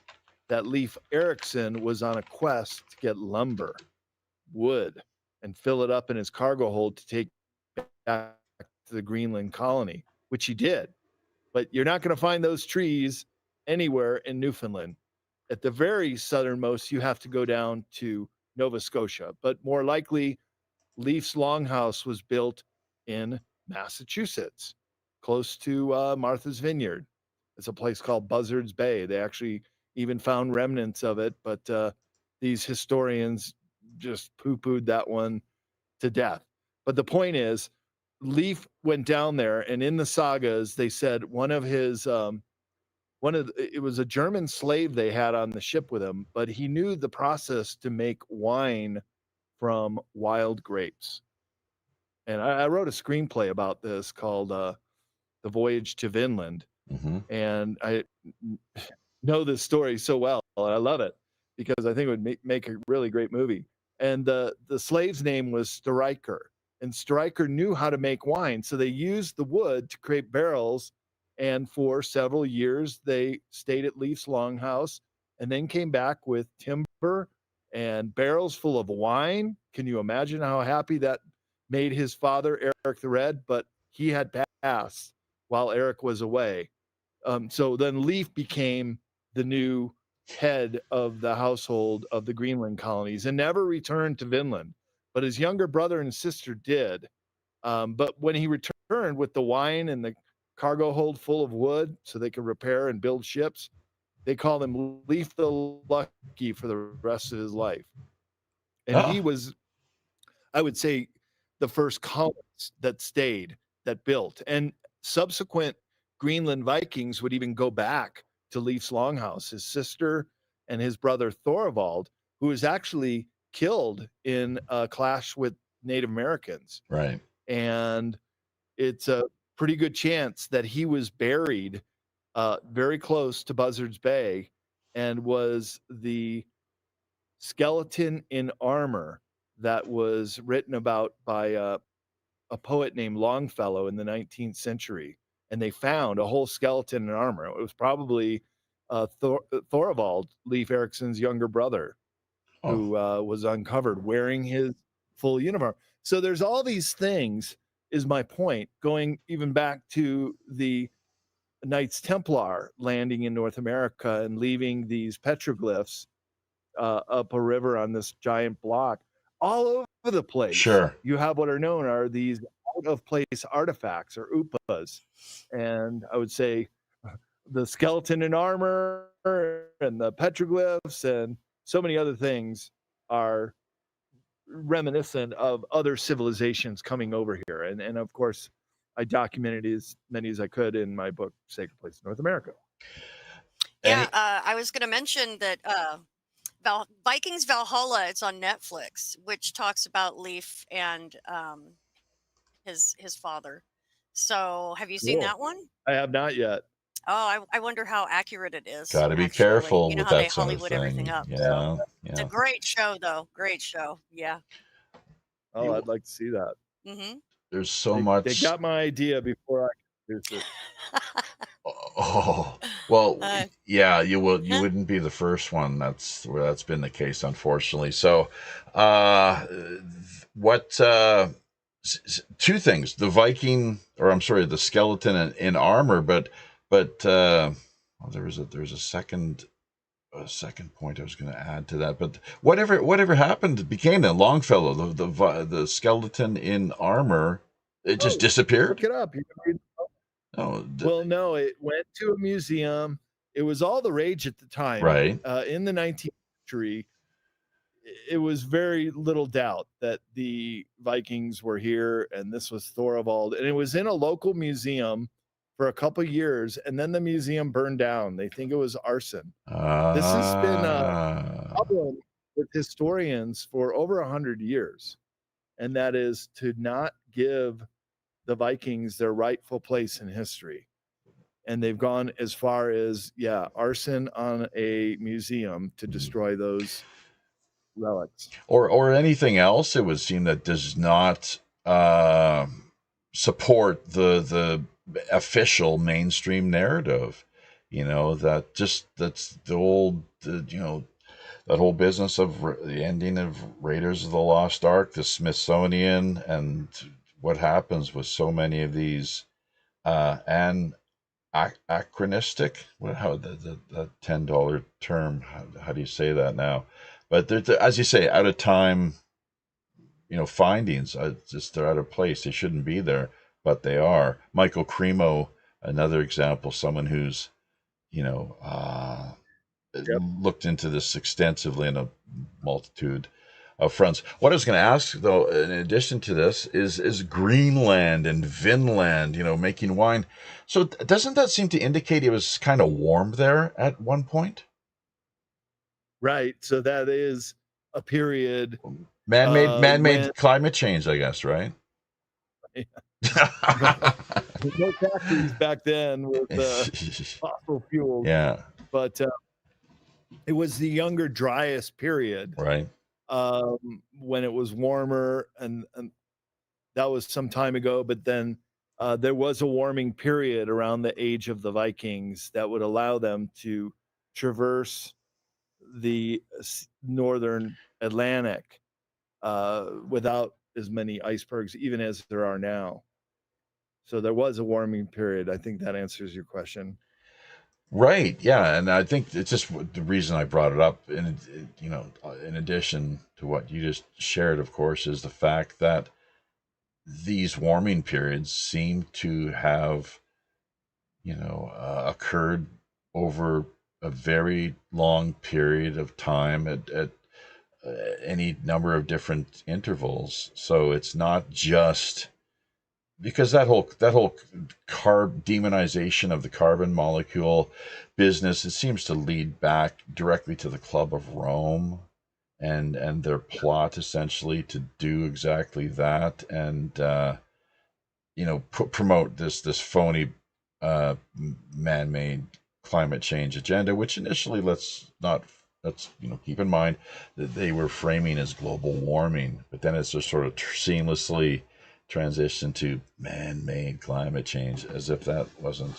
that Leif Erikson was on a quest to get lumber, wood, and fill it up in his cargo hold to take back to the Greenland colony, which he did. But you're not going to find those trees anywhere in Newfoundland. At the very southernmost, you have to go down to Nova Scotia, but more likely, Leif's longhouse was built in Massachusetts, close to Martha's Vineyard. It's a place called Buzzards Bay. They actually even found remnants of it, but these historians just poo-pooed that one to death. But the point is, Leif went down there, and in the sagas, they said it was a German slave they had on the ship with him, but he knew the process to make wine from wild grapes. And I wrote a screenplay about this called The Voyage to Vinland. Mm-hmm. And I know this story so well. I love it because I think it would make a really great movie. And the slave's name was Stryker. And Stryker knew how to make wine. So they used the wood to create barrels. And for several years, they stayed at Leif's Longhouse and then came back with timber and barrels full of wine. Can you imagine how happy that made his father, Eric the Red? But he had passed while Eric was away. So then Leif became the new head of the household of the Greenland colonies and never returned to Vinland. But his younger brother and sister did. But when he returned with the wine and the cargo hold full of wood so they could repair and build ships, they called him Leif the Lucky for the rest of his life. And he was, I would say, the first colonist that stayed, that built. And subsequent Greenland Vikings would even go back to Leif's Longhouse. His sister and his brother Thorvald, who was actually killed in a clash with Native Americans. Right. And it's a pretty good chance that he was buried very close to Buzzards Bay and was the skeleton in armor that was written about by a poet named Longfellow in the 19th century. And they found a whole skeleton in armor. It was probably Thorvald, Leif Erikson's younger brother, who was uncovered wearing his full uniform. So there's all these things, is my point, going even back to the Knights Templar landing in North America and leaving these petroglyphs up a river on this giant block all over the place. Sure. You have what are known are these out-of-place artifacts, or upas. And I would say the skeleton in armor and the petroglyphs and so many other things are reminiscent of other civilizations coming over here. And of course, I documented as many as I could in my book, Sacred Place in North America. Yeah, I was going to mention that Vikings Valhalla, it's on Netflix, which talks about Leif and his father. So have you seen that one? I have not yet. Oh, I wonder how accurate it is. Got to be actually. careful You know with how that they sort Hollywood of thing. everything up. Yeah, So. yeah. It's a great show, though. Great show. Yeah. Oh, I'd like to see that. Mm-hmm. There's so much. They got my idea before I could produce it. Oh, well, yeah, you wouldn't be the first one that's been the case, unfortunately. So, two things: the skeleton in armor, but there was a second point I was going to add to that. But whatever happened became that Longfellow, the skeleton in armor, it just disappeared. Look it up. Well, no, it went to a museum. It was all the rage at the time. Right. In the 19th century, it was very little doubt that the Vikings were here, and this was Thorvald. And it was in a local museum for a couple years, and then the museum burned down. They think it was arson. This has been a problem with historians for over 100 years, and that is to not give the Vikings their rightful place in history. And they've gone as far as, arson on a museum to destroy those relics. Or anything else, it would seem, that does not support the official mainstream narrative. That's the old, that whole business of the ending of Raiders of the Lost Ark, the Smithsonian, and what happens with so many of these anachronistic, how the $10 term, how do you say that now? But they're, as you say, out of time, findings. They're out of place. They shouldn't be there, but they are. Michael Cremo, another example, someone who's looked into this extensively in a multitude fronts. What I was going to ask, though, in addition to this, is Greenland and Vinland, making wine. So doesn't that seem to indicate it was kind of warm there at one point? Right. So that is a period. Man-made climate change, I guess, right? No factories back then with fossil fuels. Yeah. But it was the younger, driest period. Right. When it was warmer, and that was some time ago. But then there was a warming period around the age of the Vikings that would allow them to traverse the northern Atlantic without as many icebergs, even as there are now. So there was a warming period. I think that answers your question. Right. Yeah. And I think it's just the reason I brought it up, in addition to what you just shared, of course, is the fact that these warming periods seem to have, occurred over a very long period of time at any number of different intervals. So it's not just because that whole demonization of the carbon molecule business, it seems to lead back directly to the Club of Rome and their plot essentially to do exactly that, and promote this phony man-made climate change agenda, which initially let's keep in mind that they were framing as global warming, but then it's just sort of seamlessly transition to man-made climate change, as if that wasn't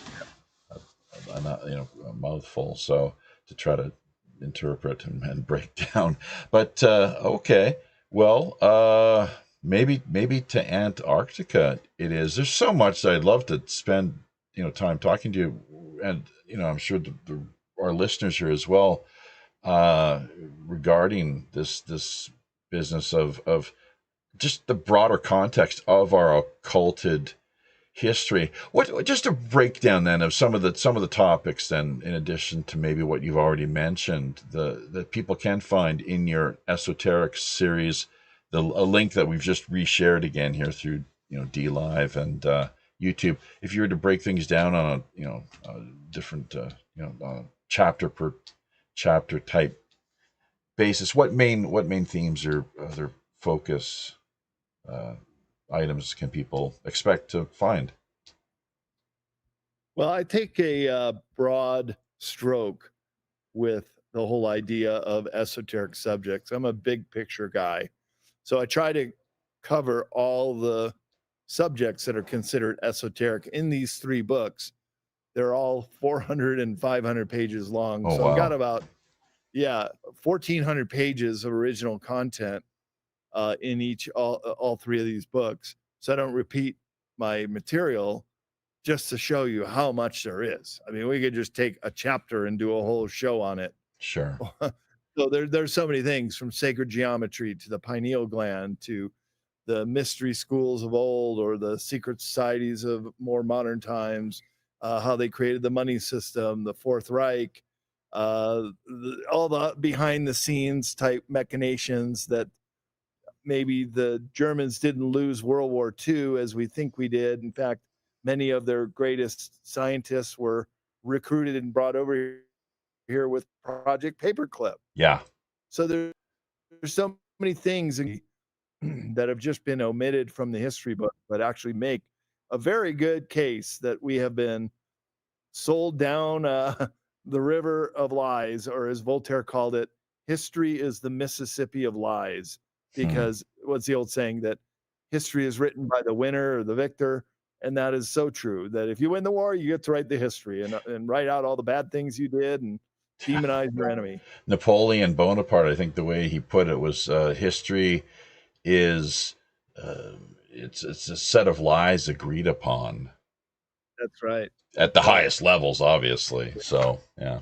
a mouthful. So to try to interpret and break down, but okay, well, maybe to Antarctica it is. There's so much that I'd love to spend time talking to you, and I'm sure our listeners here as well, regarding this business of just the broader context of our occulted history. What just a breakdown then of some of the topics then, in addition to maybe what you've already mentioned, that people can find in your esoteric series, a link that we've just reshared again here through DLive and YouTube. If you were to break things down on a different chapter per chapter type basis, what main themes or other focus items can people expect to find? Well, I take a broad stroke with the whole idea of esoteric subjects. I'm a big picture guy. So I try to cover all the subjects that are considered esoteric in these 3 books. They're all 400 and 500 pages long. Oh, so wow. I've got about 1,400 pages of original content in all 3 of these books. So I don't repeat my material, just to show you how much there is. I mean, we could just take a chapter and do a whole show on it. Sure. So there's so many things, from sacred geometry to the pineal gland to the mystery schools of old, or the secret societies of more modern times, how they created the money system, the Fourth Reich, all the behind the scenes type machinations that maybe the Germans didn't lose World War II as we think we did. In fact, many of their greatest scientists were recruited and brought over here with Project Paperclip. Yeah. So there's so many things that have just been omitted from the history book, but actually make a very good case that we have been sold down the river of lies, or as Voltaire called it, history is the Mississippi of lies. Because what's the old saying, that history is written by the winner or the victor? And that is so true, that if you win the war, you get to write the history and write out all the bad things you did and demonize your enemy. Napoleon Bonaparte, I think the way he put it was, history is it's a set of lies agreed upon. That's right. At the highest levels, obviously. So yeah.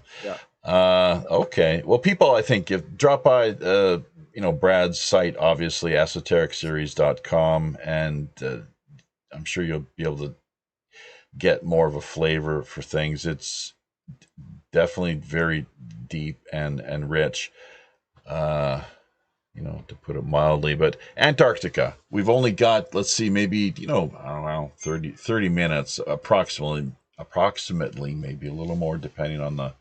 Okay. Well, people, I think, drop by Brad's site, obviously, esotericseries.com, and I'm sure you'll be able to get more of a flavor for things. It's definitely very deep and rich. to put it mildly. But Antarctica, we've only got, let's see, maybe, I don't know, 30 minutes approximately, maybe a little more, depending on the,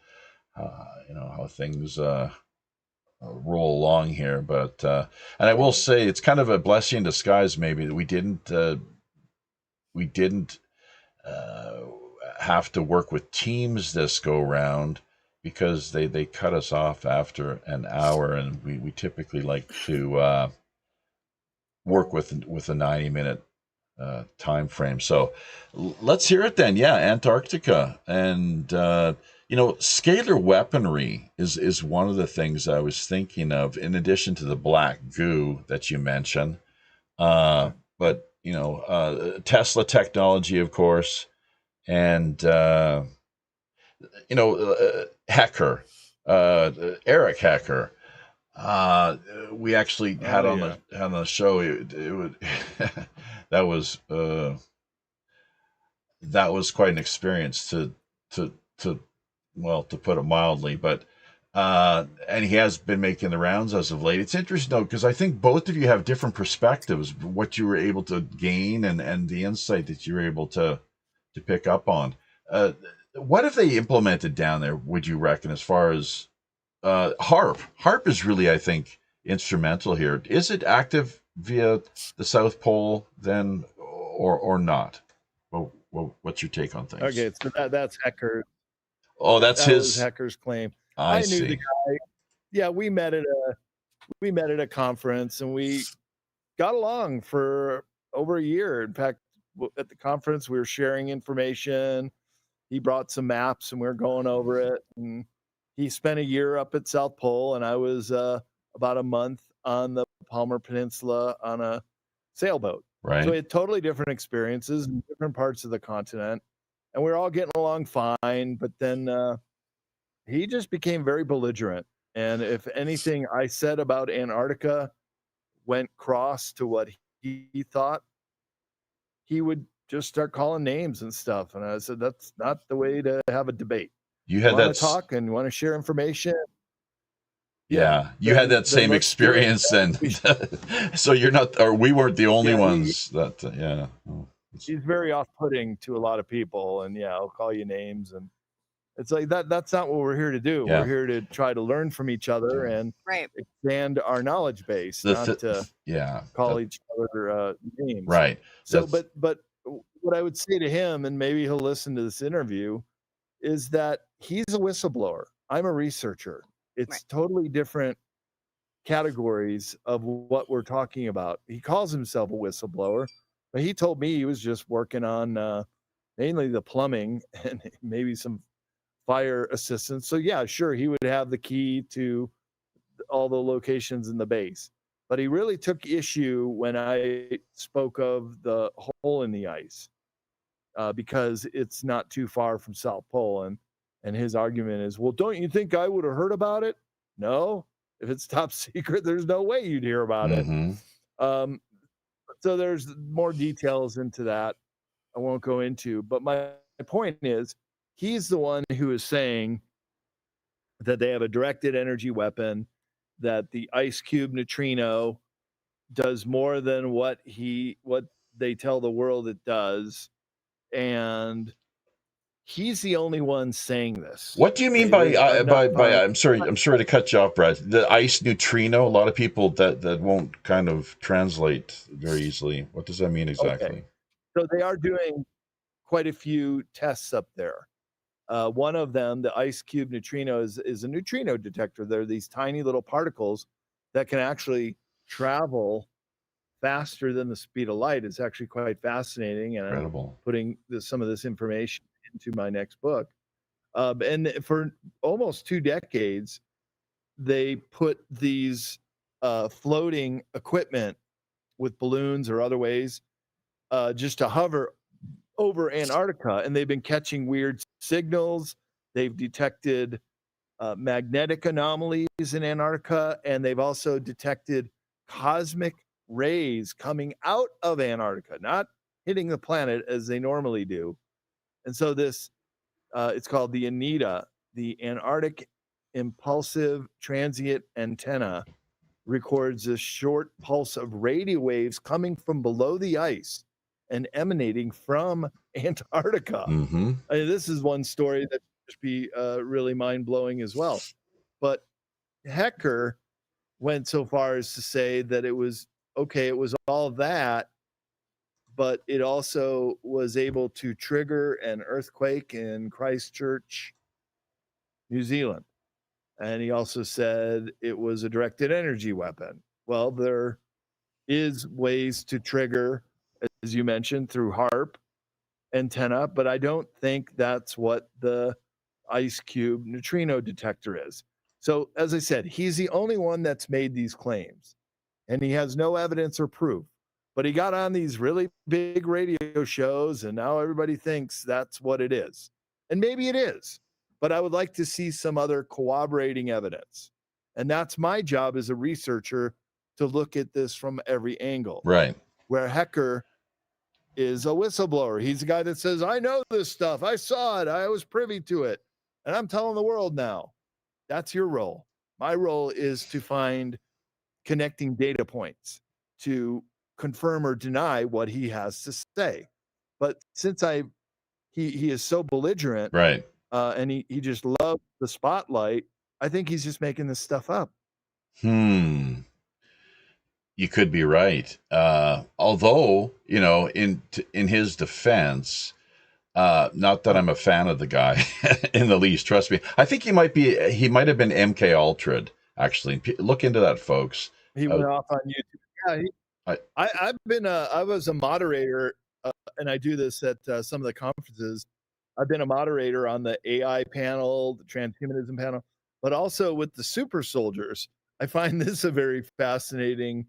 how things roll along here. But, and I will say it's kind of a blessing in disguise, maybe, that we didn't have to work with teams this go round, because they cut us off after an hour, and we typically like to work with a 90-minute time frame. So let's hear it then. Yeah, Antarctica. And scalar weaponry is one of the things I was thinking of, in addition to the black goo that you mentioned. But Tesla technology, of course, and Hecker, Eric Hecker. We actually had on the show. It would that was quite an experience, to put it mildly. But and he has been making the rounds as of late. It's interesting though, because I think both of you have different perspectives, what you were able to gain and the insight that you were able to pick up on. What have they implemented down there, would you reckon, as far as HARP? HARP is really, I think, instrumental here. Is it active via the South Pole then, or not? Well, what's your take on things? Okay, so that's Hecker. Oh, that was Hecker's claim. I knew the guy. Yeah, we met at a conference, and we got along for over a year. In fact, at the conference, we were sharing information. He brought some maps, and we were going over it. And he spent a year up at South Pole, and I was about a month on the Palmer Peninsula on a sailboat. Right. So we had totally different experiences in different parts of the continent, and we were all getting along fine. But then he just became very belligerent. And if anything I said about Antarctica went cross to what he thought, he would just start calling names and stuff. And I said, that's not the way to have a debate. You had want to talk and want to share information. Yeah, you had that same experience, and so you're not, or we weren't the only ones that. He's very off-putting to a lot of people, and I'll call you names, and it's like that. That's not what we're here to do. Yeah. We're here to try to learn from each other and expand our knowledge base, not to call each other names. Right. So, but what I would say to him, and maybe he'll listen to this interview, is that he's a whistleblower. I'm a researcher. It's totally different categories of what we're talking about. He calls himself a whistleblower, but he told me he was just working on mainly the plumbing and maybe some fire assistance. So yeah, sure, he would have the key to all the locations in the base. But he really took issue when I spoke of the hole in the ice, because it's not too far from South Pole. And his argument is, well, don't you think I would have heard about it? No, if it's top secret, there's no way you'd hear about it. So there's more details into that I won't go into. But my point is, he's the one who is saying that they have a directed energy weapon, that the ice cube neutrino does more than what they tell the world it does. And he's the only one saying this. What do you mean by I'm sorry to cut you off, Brad. The ice neutrino. A lot of people that won't kind of translate very easily. What does that mean exactly? Okay. So they are doing quite a few tests up there. One of them, the ice cube neutrino, is a neutrino detector. They're these tiny little particles that can actually travel faster than the speed of light. It's actually quite fascinating, and incredible. I'm putting some of this information into my next book. And for almost 2 decades, they put these floating equipment with balloons or other ways just to hover over Antarctica, and they've been catching weird signals. They've detected magnetic anomalies in Antarctica, and they've also detected cosmic rays coming out of Antarctica, not hitting the planet as they normally do. And so this, it's called the ANITA, the Antarctic Impulsive Transient Antenna, records a short pulse of radio waves coming from below the ice and emanating from Antarctica. Mm-hmm. I mean, this is one story that just be really mind-blowing as well. But Hecker went so far as to say that it was all that, but it also was able to trigger an earthquake in Christchurch, New Zealand. And he also said it was a directed energy weapon. Well, there is ways to trigger, as you mentioned, through HARP antenna, but I don't think that's what the ice cube neutrino detector is. So, as I said, he's the only one that's made these claims, and he has no evidence or proof. But he got on these really big radio shows, and now everybody thinks that's what it is. And maybe it is, but I would like to see some other corroborating evidence. And that's my job as a researcher, to look at this from every angle. Right. Where Hecker is a whistleblower. He's the guy that says, I know this stuff. I saw it. I was privy to it. And I'm telling the world now. That's your role. My role is to find connecting data points to confirm or deny what he has to say. But since he is so belligerent, right, and he just loves the spotlight, I think he's just making this stuff up. You could be right. Although, in his defense, not that I'm a fan of the guy in the least. Trust me. I think he might have been MK Ultra'd. Actually, look into that, folks. He went off on YouTube. Yeah, I was a moderator, and I do this at some of the conferences. I've been a moderator on the AI panel, the transhumanism panel, but also with the super soldiers. I find this a very fascinating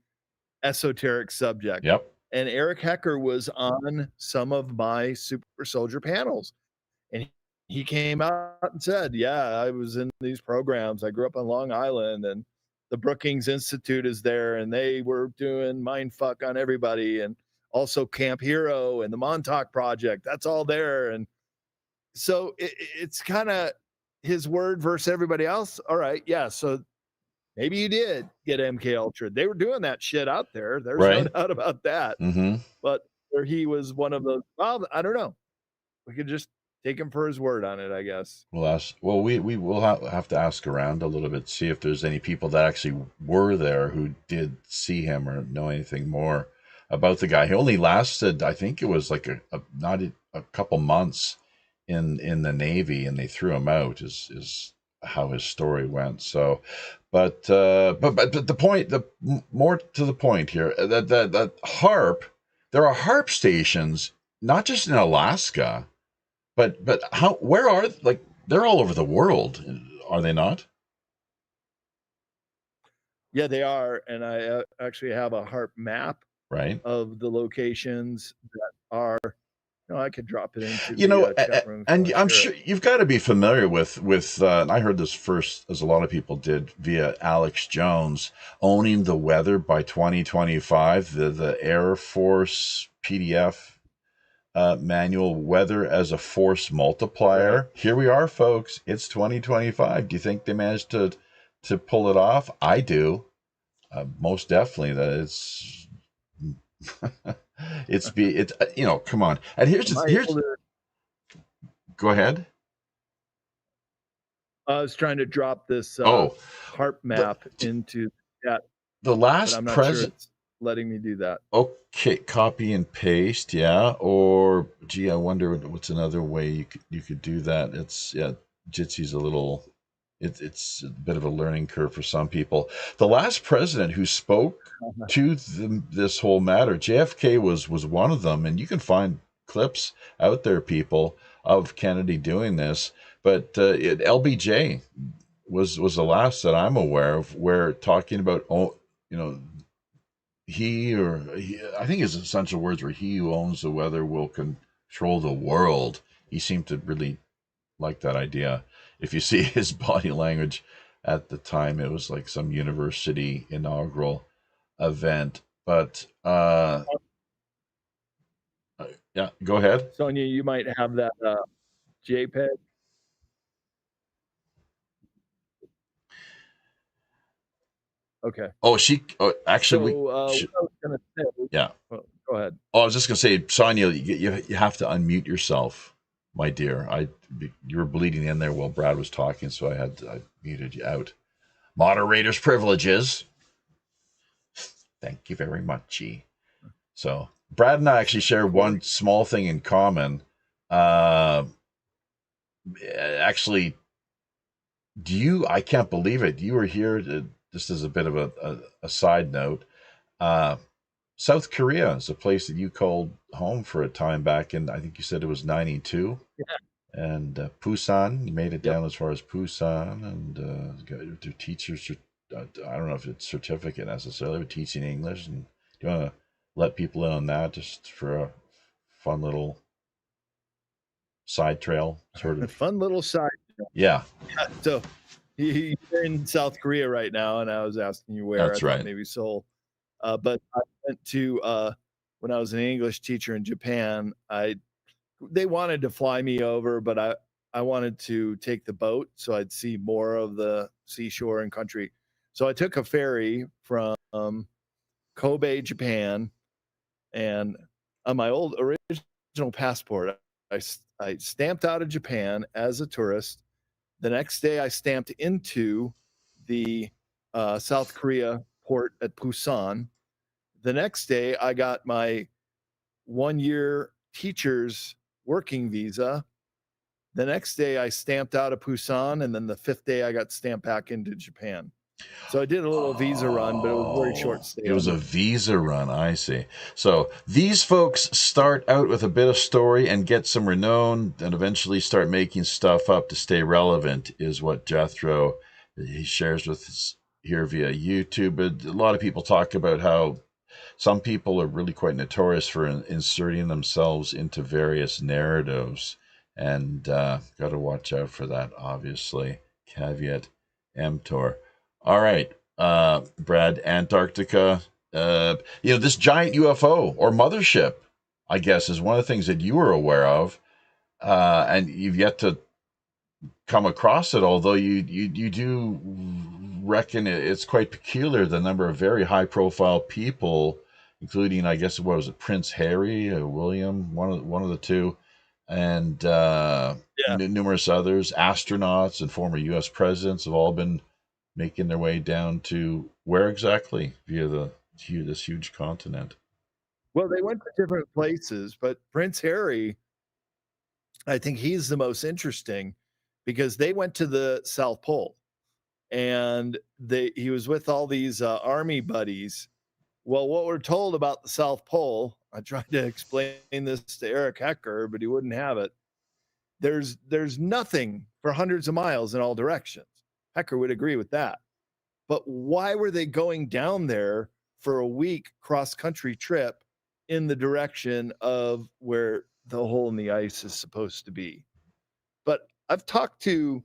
esoteric subject. Yep. And Eric Hecker was on some of my super soldier panels. And he came out and said, yeah, I was in these programs. I grew up on Long Island, and the Brookings Institute is there, and they were doing mindfuck on everybody. And also Camp Hero and the Montauk Project, that's all there. And so it's kind of his word versus everybody else. All right. Yeah. So maybe you did get MK Ultra. They were doing that shit out there. There's no doubt about that. Mm-hmm. But he was one of those. Well, I don't know. We could just take him for his word on it, I guess. We'll ask. Well, we will have to ask around a little bit, see if there's any people that actually were there who did see him or know anything more about the guy. He only lasted, I think it was like not a couple months in the Navy, and they threw him out. Is how his story went. So, but the point, the more to the point here, that HARP, there are HARP stations not just in Alaska, but where are, like, they're all over the world, are they not? Yeah, they are, and I actually have a HARP map, right, of the locations that are. I could drop it into chat room, and I'm sure you've got to be familiar with. I heard this first, as a lot of people did, via Alex Jones, Owning the Weather by 2025, the Air Force PDF manual, Weather as a Force Multiplier. Right. Here we are, folks. It's 2025. Do you think they managed to pull it off? I do. Most definitely. That it's. It's come on. And here's go ahead. I was trying to drop this HARP map into that. The last I'm not sure it's letting me do that. Okay, copy and paste, yeah. Or gee, I wonder what's another way you could do that. It's Jitsy's a little. It's a bit of a learning curve for some people. The last president who spoke to this whole matter, JFK was one of them, and you can find clips out there, people, of Kennedy doing this. But LBJ was the last that I'm aware of, where talking about I think his essential words were, "He who owns the weather will control the world." He seemed to really like that idea. If you see his body language at the time, it was like some university inaugural event. But yeah, go ahead. Sonia, you might have that JPEG. Okay. Oh, actually, So what I was going to say, yeah. oh, go ahead. Oh, I was just going to say, Sonia, you have to unmute yourself, my dear. You were bleeding in there while Brad was talking, so I muted you out. Moderator's privileges. Thank you very much. So Brad and I actually share one small thing in common. Actually, I can't believe it. You were here, just as a bit of a side note. South Korea is a place that you called home for a time back in, I think you said it was 92. Yeah. And Busan, you made it down as far as Busan, and got their teachers. I don't know if it's certificate necessarily, but teaching English. And do you want to let people in on that, just for a fun little side trail, sort of? Fun little side. Yeah. So you're in South Korea right now, and I was asking you where. That's I thought right. maybe Seoul. But I went to when I was an English teacher in Japan. They wanted to fly me over, but I wanted to take the boat so I'd see more of the seashore and country. So I took a ferry from Kobe, Japan, and on my old original passport, I stamped out of Japan as a tourist. The next day, I stamped into the South Korea port at Busan. The next day, I got my 1-year teacher's working visa. The next day, I stamped out of Busan, and then the 5th day, I got stamped back into Japan. So I did a little visa run, but it was very short stay. It was a visa run, I see. So these folks start out with a bit of story and get some renown, and eventually start making stuff up to stay relevant, is what Jethro, he shares with us here via YouTube. But a lot of people talk about how some people are really quite notorious for inserting themselves into various narratives, and got to watch out for that, obviously. Caveat emptor. All right, Brad, Antarctica. This giant UFO or mothership, I guess, is one of the things that you were aware of, and you've yet to come across it. Although you do reckon it's quite peculiar, the number of very high profile people, including, I guess, what was it, Prince Harry or William, one of the two, and numerous others, astronauts and former U.S. presidents have all been making their way down to where exactly via this huge continent. Well, they went to different places, but Prince Harry, I think he's the most interesting because they went to the South Pole, and he was with all these army buddies. Well, what we're told about the South Pole, I tried to explain this to Eric Hecker, but he wouldn't have it. There's nothing for hundreds of miles in all directions. Hecker would agree with that. But why were they going down there for a week cross-country trip in the direction of where the hole in the ice is supposed to be? But I've talked to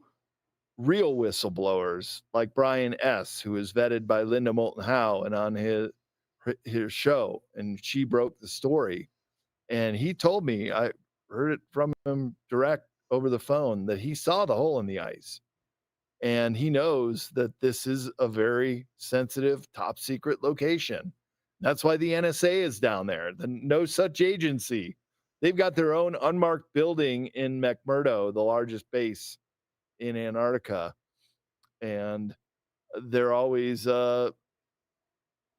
real whistleblowers like Brian S., who is vetted by Linda Moulton Howe and on his show, and she broke the story. And he told me, I heard it from him direct over the phone, that he saw the hole in the ice. And he knows that this is a very sensitive, top secret location. That's why the NSA is down there, the No Such Agency. They've got their own unmarked building in McMurdo, the largest base in Antarctica. And they're always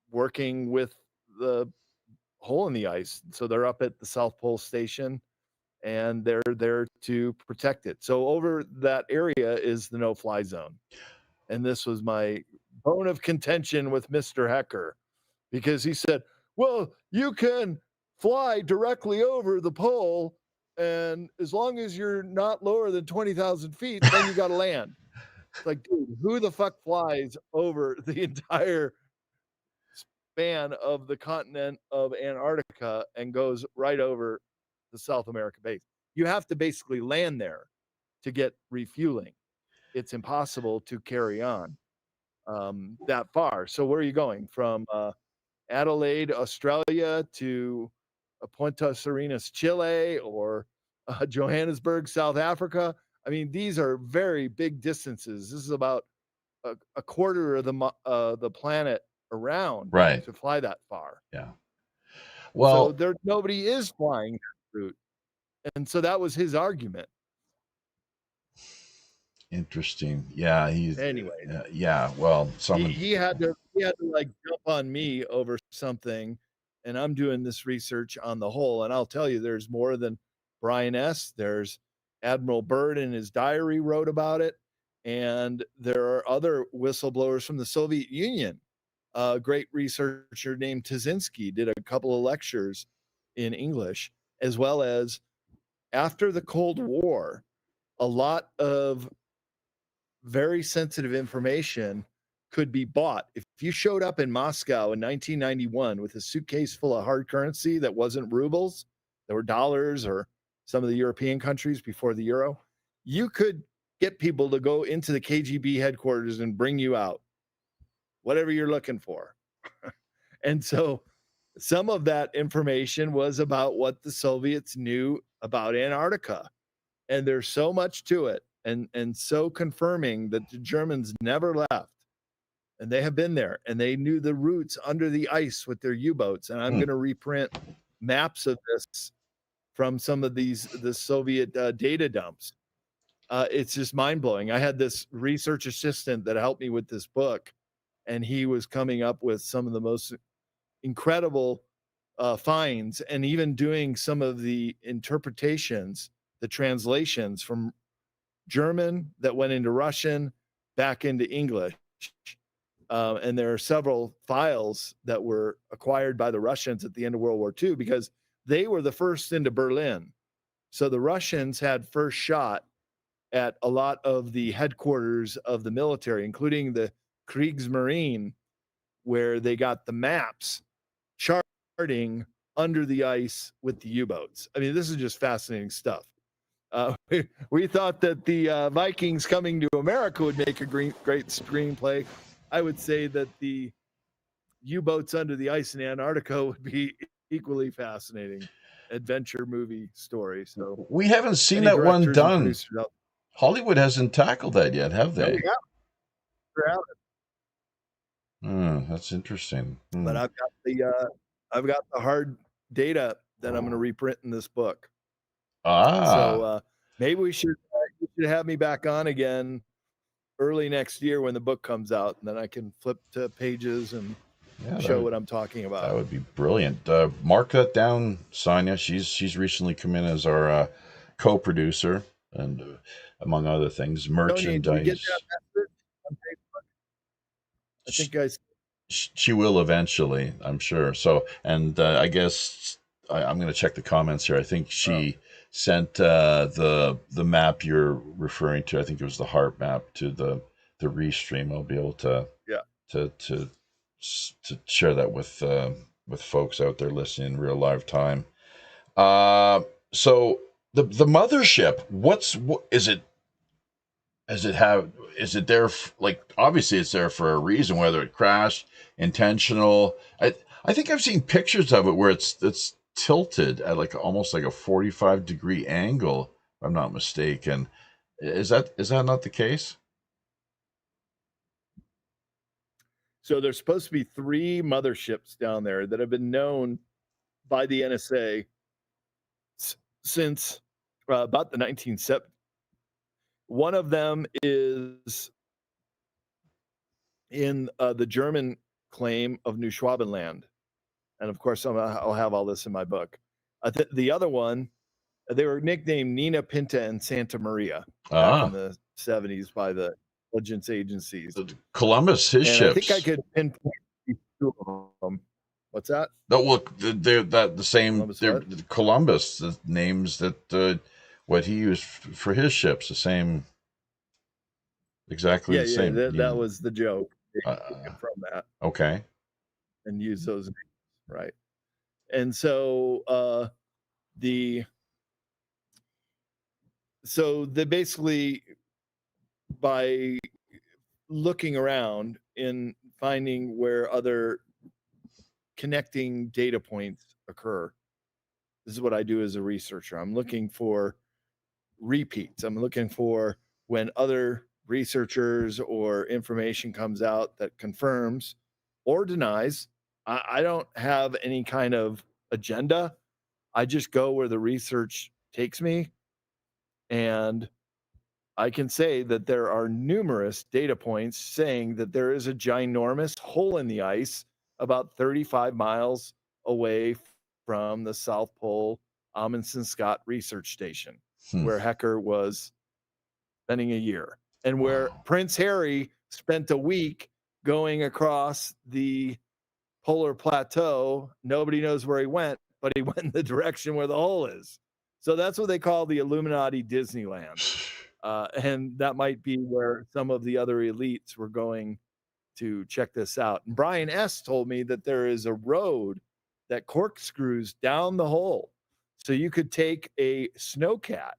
working with the hole in the ice. So they're up at the South Pole Station, and they're there to protect it. So over that area is the no-fly zone. And this was my bone of contention with Mr. Hecker, because he said, well, you can fly directly over the pole, and as long as you're not lower than 20,000 feet, then you got to land. It's like, dude, who the fuck flies over the entire span of the continent of Antarctica and goes right over the South America base? You have to basically land there to get refueling. It's impossible to carry on that far. So where are you going? From Adelaide, Australia to Punta Arenas, Chile, or Johannesburg, South Africa? I mean, these are very big distances. This is about a quarter of the planet around Right. to fly that far. Yeah. So Well, nobody is flying that route. And so that was his argument. interesting. Yeah, Anyway, yeah. Well, he had to like jump on me over something, and I'm doing this research on the whole. And I'll tell you, there's more than Brian S. There's Admiral Byrd in his diary wrote about it, and there are other whistleblowers from the Soviet Union. A great researcher named Tazinski did a couple of lectures in English, as well as after the Cold War, a lot of very sensitive information could be bought. If you showed up in Moscow in 1991 with a suitcase full of hard currency that wasn't rubles, that were dollars or some of the European countries before the euro, you could get people to go into the KGB headquarters and bring you out whatever you're looking for. And so some of that information was about what the Soviets knew about Antarctica. And there's so much to it, and so confirming that the Germans never left, and they have been there, and they knew the routes under the ice with their U-boats. And I'm going to reprint maps of this from some of the Soviet data dumps. It's just mind-blowing. I had this research assistant that helped me with this book, and he was coming up with some of the most incredible finds, and even doing some of the interpretations, the translations from German that went into Russian back into English. And there are several files that were acquired by the Russians at the end of World War II because they were the first into Berlin. So the Russians had first shot at a lot of the headquarters of the military, including the Kriegsmarine, where they got the maps charting under the ice with the U-boats. I mean, this is just fascinating stuff. We thought that the Vikings coming to America would make a great screenplay. I would say that the U-boats under the ice in Antarctica would be equally fascinating adventure movie story. So we haven't seen that one done. Hollywood hasn't tackled that yet, have they? No, that's interesting. But I've got the hard data that I'm going to reprint in this book. So maybe you should have me back on again early next year when the book comes out, and then I can flip to pages and show what I'm talking about. That would be brilliant. Mark that down, Sonia. She's recently come in as our co-producer, and among other things, merchandise. Did you get that message on Facebook? I think she will eventually, I'm sure. So, and I guess I'm going to check the comments here. I think she sent the map you're referring to. I think it was the heart map to the restream. I'll be able to to share that with folks out there listening in real live time. So the mothership, is it there? Like, obviously it's there for a reason, whether it crashed, intentional. I think I've seen pictures of it where it's tilted at like almost like a 45-degree angle, if I'm not mistaken. Is that not the case? So there's supposed to be 3 motherships down there that have been known by the NSA since about the 1970s. One of them is in the German claim of New Schwabenland. And of course, I'll have all this in my book. The other one, they were nicknamed Nina, Pinta, and Santa Maria back in the 70s by the intelligence agencies. Columbus, his ships. I think I could pinpoint 2 of them. What's that? No, look, they're the same. Columbus, the names that what he used for his ships, the same. Exactly the same. That was the joke from that. Okay. And use those names, right? And so they basically, by looking around and finding where other connecting data points occur, this is what I do as a researcher. I'm looking for repeats. I'm looking for when other researchers or information comes out that confirms or denies. I don't have any kind of agenda. I just go where the research takes me. And I can say that there are numerous data points saying that there is a ginormous hole in the ice about 35 miles away from the South Pole Amundsen Scott Research Station, where Hecker was spending a year, and where Prince Harry spent a week going across the polar plateau. Nobody knows where he went, but he went in the direction where the hole is. So that's what they call the Illuminati Disneyland. And that might be where some of the other elites were going to check this out. And Brian S. told me that there is a road that corkscrews down the hole. So you could take a snowcat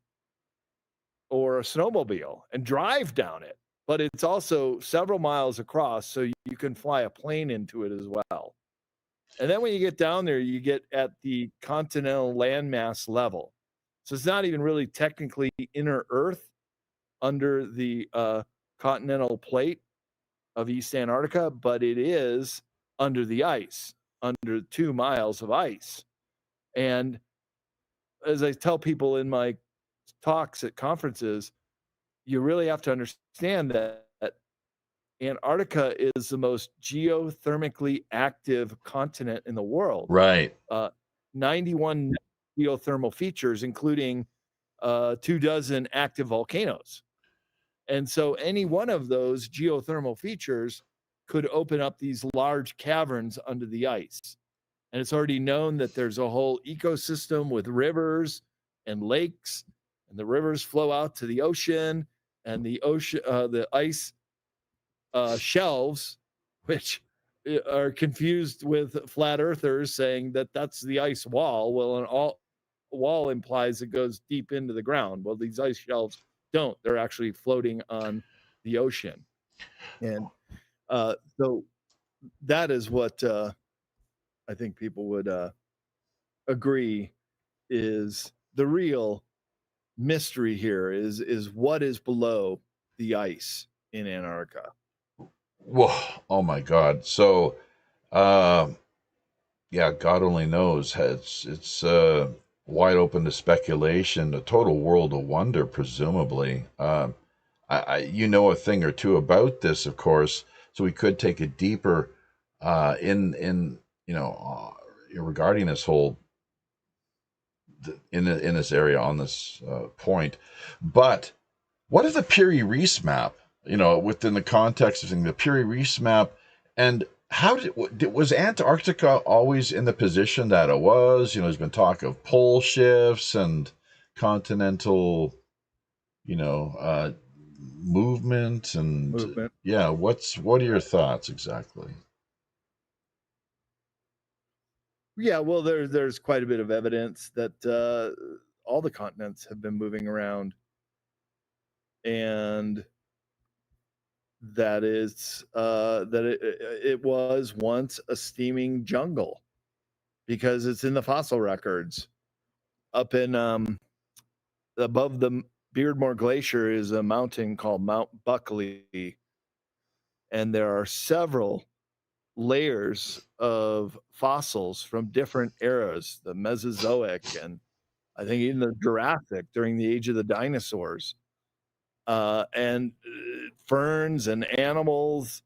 or a snowmobile and drive down it, but it's also several miles across, so you can fly a plane into it as well. And then when you get down there, you get at the continental landmass level. So it's not even really technically inner Earth under the continental plate of East Antarctica, but it is under the ice, under 2 miles of ice. And as I tell people in my talks at conferences, you really have to understand that Antarctica is the most geothermically active continent in the world. Right. 91 geothermal features, including 24 active volcanoes. And so any one of those geothermal features could open up these large caverns under the ice. And it's already known that there's a whole ecosystem with rivers and lakes, and the rivers flow out to the ocean, and the ocean, the ice shelves, which are confused with flat earthers saying that that's the ice wall. Well, an wall implies it goes deep into the ground. Well, these ice shelves don't. They're actually floating on the ocean. And so that is what I think people would agree is the real mystery here is what is below the ice in Antarctica. Whoa, oh my God. So, yeah, God only knows. It's wide open to speculation, a total world of wonder, presumably. You know a thing or two about this, of course, so we could take a deeper in regarding this whole in this area on this point. But what is the Piri-Reis map? Within the context of the Piri-Reis map, and how was Antarctica always in the position that it was? There's been talk of pole shifts and continental, movement and yeah. What are your thoughts exactly? Yeah, well, there's quite a bit of evidence that all the continents have been moving around, and that it was once a steaming jungle, because it's in the fossil records. Up in above the Beardmore Glacier is a mountain called Mount Buckley, and there are several layers of fossils from different eras, the Mesozoic and I think even the Jurassic, during the age of the dinosaurs, and ferns and animals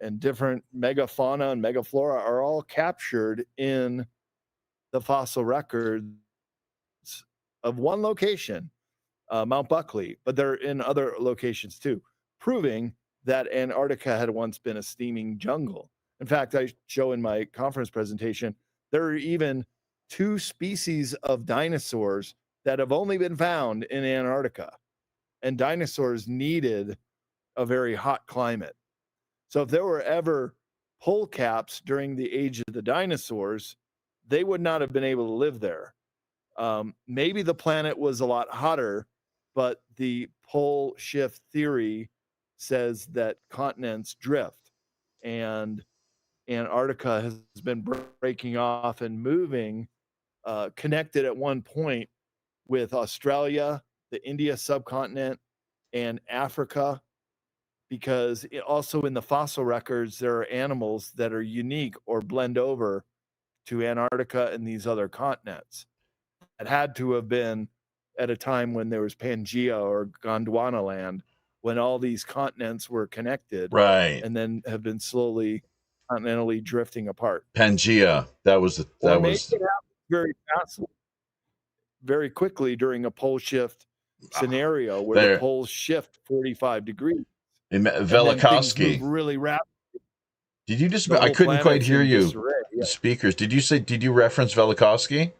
and different megafauna and megaflora are all captured in the fossil records of one location, Mount Buckley, but they're in other locations too, proving that Antarctica had once been a steaming jungle. In fact, I show in my conference presentation, there are even 2 species of dinosaurs that have only been found in Antarctica. And dinosaurs needed a very hot climate. So if there were ever pole caps during the age of the dinosaurs, they would not have been able to live there. Maybe the planet was a lot hotter, but the pole shift theory says that continents drift, and Antarctica has been breaking off and moving, connected at one point with Australia, the India subcontinent, and Africa, because also in the fossil records, there are animals that are unique or blend over to Antarctica and these other continents. It had to have been at a time when there was Pangea or Gondwana land, when all these continents were connected, Right. and then have been slowly continentally drifting apart. Pangea. That was. Or maybe it happened very fast, very quickly during a pole shift scenario where the poles shift 45 degrees. Velikovsky. Move really rapidly. Did you just? I couldn't quite hear you. Yeah. Speakers. Did you reference Velikovsky?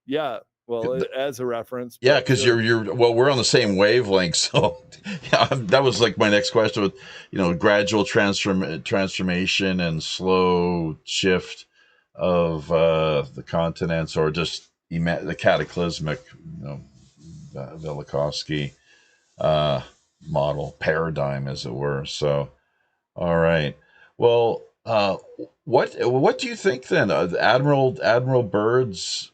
Yeah. Well, as a reference. Yeah, because sure. you're we're on the same wavelength, so yeah, that was like my next question with gradual transformation and slow shift of the continents, or just the cataclysmic Velikovsky model paradigm, as it were. So, all right. Well, what do you think then, Admiral Byrd's?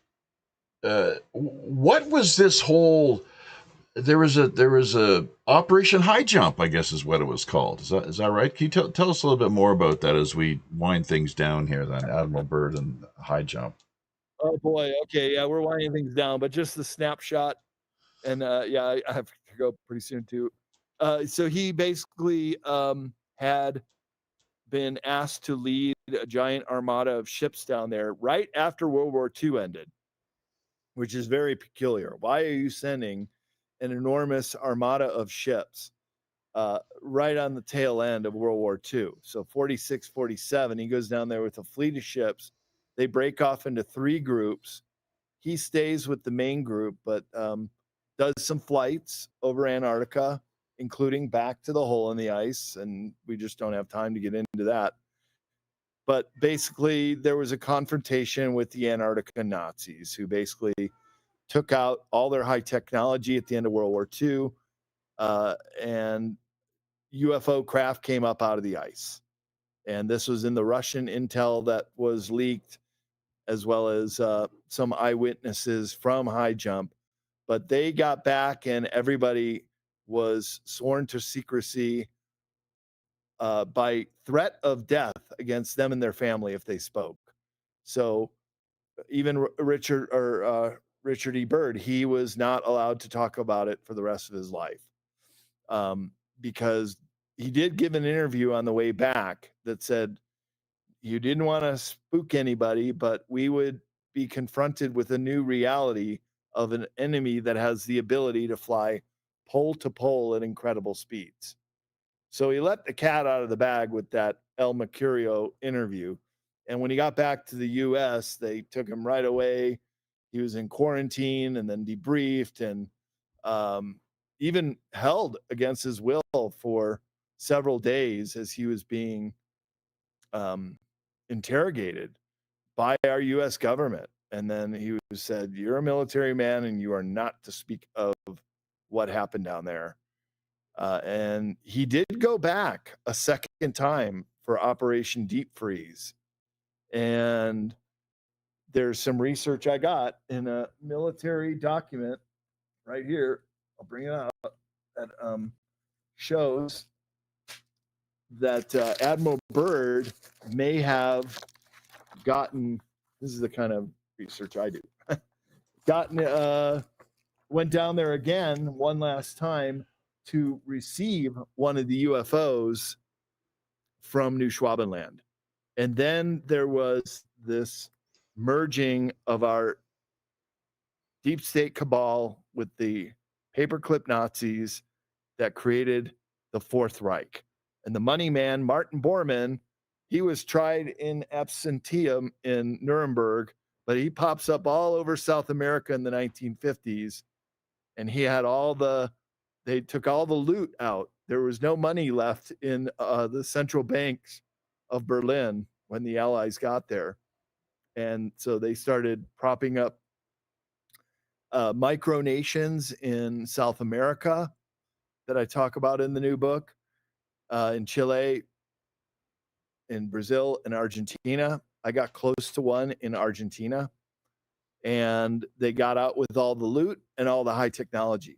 What was this whole? There was a Operation High Jump, I guess is what it was called. Is that right? Can you tell us a little bit more about that as we wind things down here? Then Admiral Byrd and High Jump. Oh boy. Okay. Yeah, we're winding things down, but just the snapshot, and I have to go pretty soon too. So he basically had been asked to lead a giant armada of ships down there right after World War II ended, which is very peculiar. Why are you sending an enormous armada of ships right on the tail end of World War II? So 46, 47, he goes down there with a fleet of ships. They break off into 3 groups. He stays with the main group, but does some flights over Antarctica, including back to the hole in the ice. And we just don't have time to get into that. But basically, there was a confrontation with the Antarctica Nazis, who basically took out all their high technology at the end of World War II, and UFO craft came up out of the ice. And this was in the Russian intel that was leaked, as well as some eyewitnesses from High Jump. But they got back, and everybody was sworn to secrecy by threat of death against them and their family if they spoke. So even Richard E. Byrd, he was not allowed to talk about it for the rest of his life, because he did give an interview on the way back that said, you didn't want to spook anybody, but we would be confronted with a new reality of an enemy that has the ability to fly pole to pole at incredible speeds. So he let the cat out of the bag with that El Mercurio interview. And when he got back to the U.S., they took him right away. He was in quarantine and then debriefed, and even held against his will for several days as he was being interrogated by our U.S. government. And then he was said, you're a military man and you are not to speak of what happened down there. And he did go back a second time for Operation Deep Freeze. And there's some research I got in a military document right here. I'll bring it up. That shows that Admiral Byrd may have gotten, this is the kind of research I do, went down there again one last time to receive one of the UFOs from New Schwabenland. And then there was this merging of our deep state cabal with the paperclip Nazis that created the Fourth Reich. And the money man, Martin Bormann, he was tried in absentia in Nuremberg, but he pops up all over South America in the 1950s. And he had they took all the loot out. There was no money left in the central banks of Berlin when the Allies got there. And so they started propping up micronations in South America that I talk about in the new book, in Chile, in Brazil, and Argentina. I got close to one in Argentina, and they got out with all the loot and all the high technology.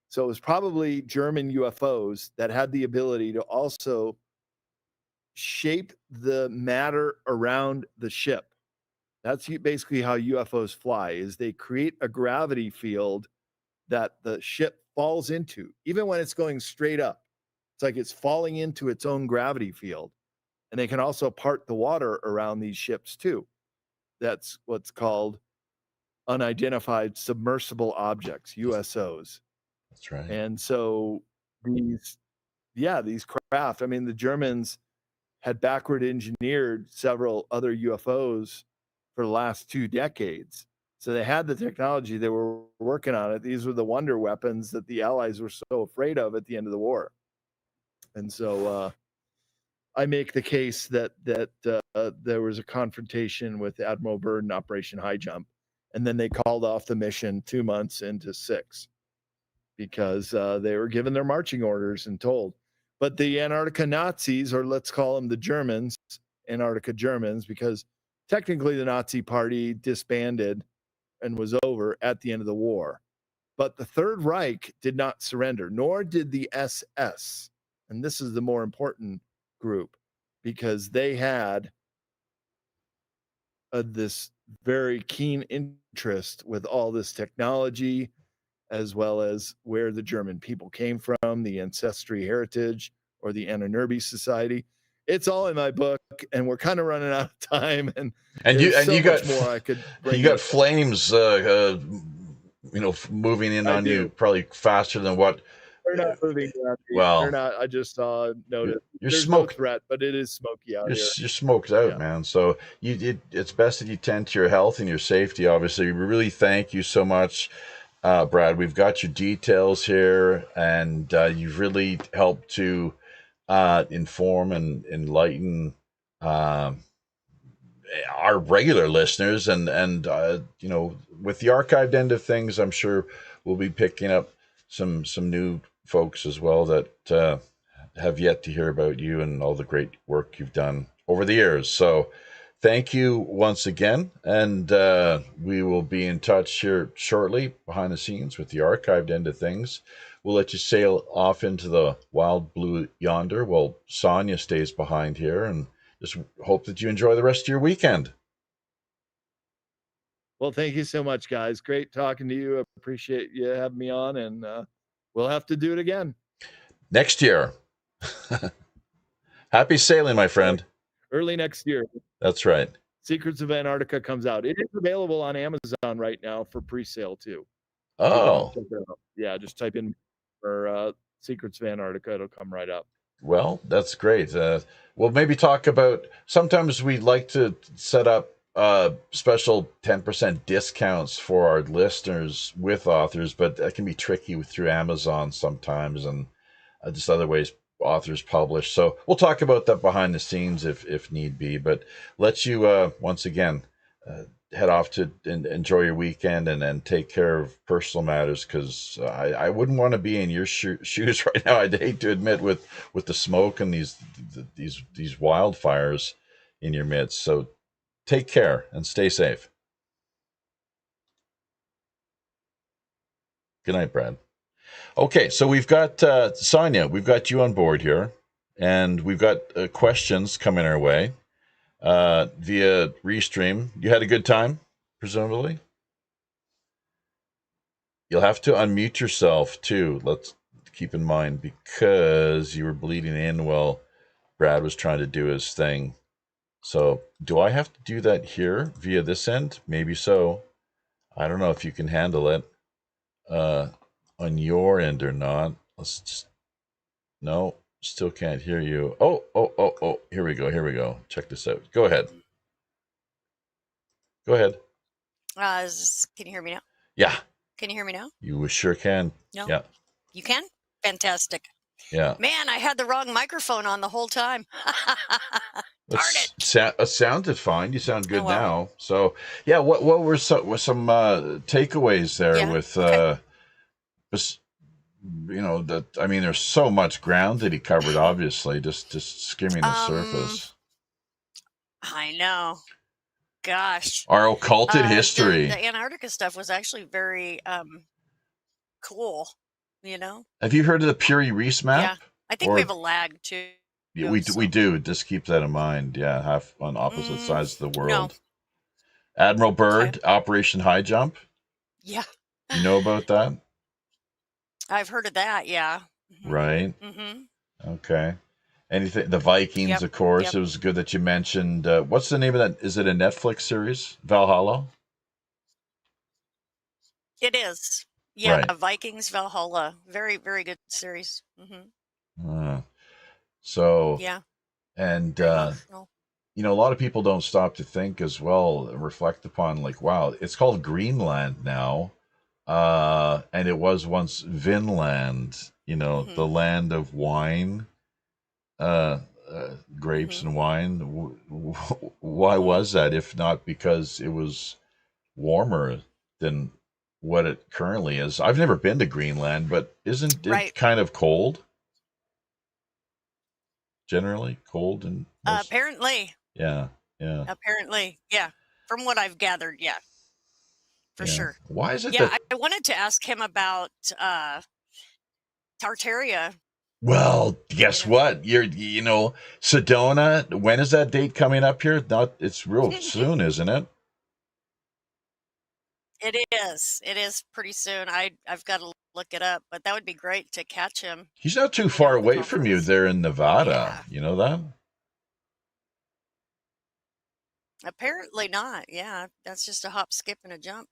So it was probably German UFOs that had the ability to also shape the matter around the ship. That's basically how UFOs fly, is they create a gravity field that the ship falls into, even when it's going straight up. It's like it's falling into its own gravity field. And they can also part the water around these ships too. That's what's called unidentified submersible objects, USOs. That's right. And so these craft, I mean, the Germans had backward engineered several other UFOs for the last 2 decades. So they had the technology, they were working on it. These were the wonder weapons that the Allies were so afraid of at the end of the war. And so I make the case that there was a confrontation with Admiral Byrd in Operation High Jump, and then they called off the mission 2 months into 6 because they were given their marching orders and told. But the Antarctica Nazis, or let's call them the Germans, Antarctica Germans, because technically the Nazi party disbanded and was over at the end of the war. But the Third Reich did not surrender, nor did the SS. And this is the more important group because they had this very keen interest with all this technology, as well as where the German people came from, the ancestry heritage, or the Anunnaki Society. It's all in my book, and we're kind of running out of time. And you got more I could bring. You got flames, moving in on you probably faster than what. They're not moving around. Well, they're not. I just saw notice. There's no threat, but it is smoky out here. You're smoked out, man. So it's best that you tend to your health and your safety. Obviously, we really thank you so much, Brad. We've got your details here, and you've really helped to inform and enlighten our regular listeners, and with the archived end of things, I'm sure we'll be picking up some new folks as well that have yet to hear about you and all the great work you've done over the years. So thank you once again, and we will be in touch here shortly behind the scenes with the archived end of things. We'll let you sail off into the wild blue yonder while Sonia stays behind here, and just hope that you enjoy the rest of your weekend. Well, thank you so much, guys. Great talking to you. I appreciate you having me on, and we'll have to do it again next year. Happy sailing, my friend. Early next year. That's right. Secrets of Antarctica comes out. It is available on Amazon right now for pre-sale too. Oh. Yeah, just type in for Secrets of Antarctica. It'll come right up. Well, that's great. We'll maybe talk about, sometimes we like to set up special 10% discounts for our listeners with authors, but that can be tricky through Amazon sometimes, and just other ways authors publish. So we'll talk about that behind the scenes if need be, but let you once again head off to enjoy your weekend and take care of personal matters, because I wouldn't want to be in your shoes right now. I'd hate to admit with the smoke and these wildfires in your midst. So take care and stay safe. Good night, Brad. Okay, so we've got Sonia, we've got you on board here, and we've got questions coming our way via Restream. You had a good time, presumably? You'll have to unmute yourself, too. Let's keep in mind, because you were bleeding in while Brad was trying to do his thing. So do I have to do that here via this end? Maybe so. I don't know if you can handle it on your end or not. Let's just... No, still can't hear you. Oh. Here we go. Check this out. Go ahead. Can you hear me now? Yeah. Can you hear me now? You sure can. No? Yeah. You can? Fantastic. Yeah. Man, I had the wrong microphone on the whole time. Darn it. It sounded fine. You sound good now. So, yeah, what were some takeaways there with, I mean, there's so much ground that he covered, obviously, just skimming the surface. I know. Gosh. Our occulted history. The Antarctica stuff was actually very cool. you know? Have you heard of the Puri Reese map? Yeah. I think we have a lag too. Yeah, we So. do. Just keep that in mind. Yeah, half on opposite sides of the world. No. Admiral Byrd, Okay. Operation High Jump. Yeah. You know about that? I've heard of that. Yeah. Mm-hmm. Right. Mm-hmm. Okay. Anything? The Vikings, Yep. of course. Yep. It was good that you mentioned. What's the name of that? Is it a Netflix series? Valhalla. It is. Yeah. Right. Vikings Valhalla. Very, very good series. Mm-hmm. So, Yeah. and very emotional. you know, a lot of people don't stop to think as well and reflect upon, like, wow, it's called Greenland now, and it was once Vinland. You know, the land of wine, grapes and wine. Why was that? If not because it was warmer than what it currently is. I've never been to Greenland, but isn't it kind of cold? Generally cold and apparently. Yeah. Apparently, yeah. From what I've gathered, yeah. For sure. Why is it Yeah, that I wanted to ask him about Tartaria. Well, guess what? You know, Sedona, when is that date coming up here? It's real soon, isn't it? It is. It is pretty soon. I've got to look it up, but that would be great to catch him. He's not too far away from you there in Nevada. Yeah. You know that? Apparently not. Yeah, that's just a hop, skip, and a jump.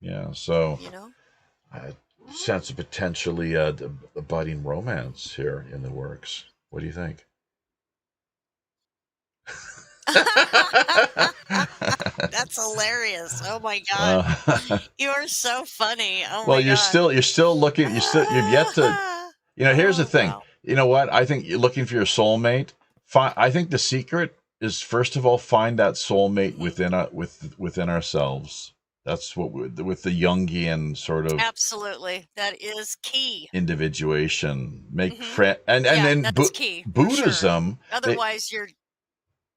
Yeah, so you know, I sense a potentially a budding romance here in the works. What do you think? That's hilarious. Oh my god. You are so funny. Oh well, my god. you're still looking, you've yet to, you know, here's the thing. Wow. You know what? I think you're looking for your soulmate. I think the secret is, first of all, find that soulmate within ourselves. That's what with the Jungian sort of absolutely, that is key. Individuation, make friend, and then that's key. Buddhism. Sure. Otherwise, you're.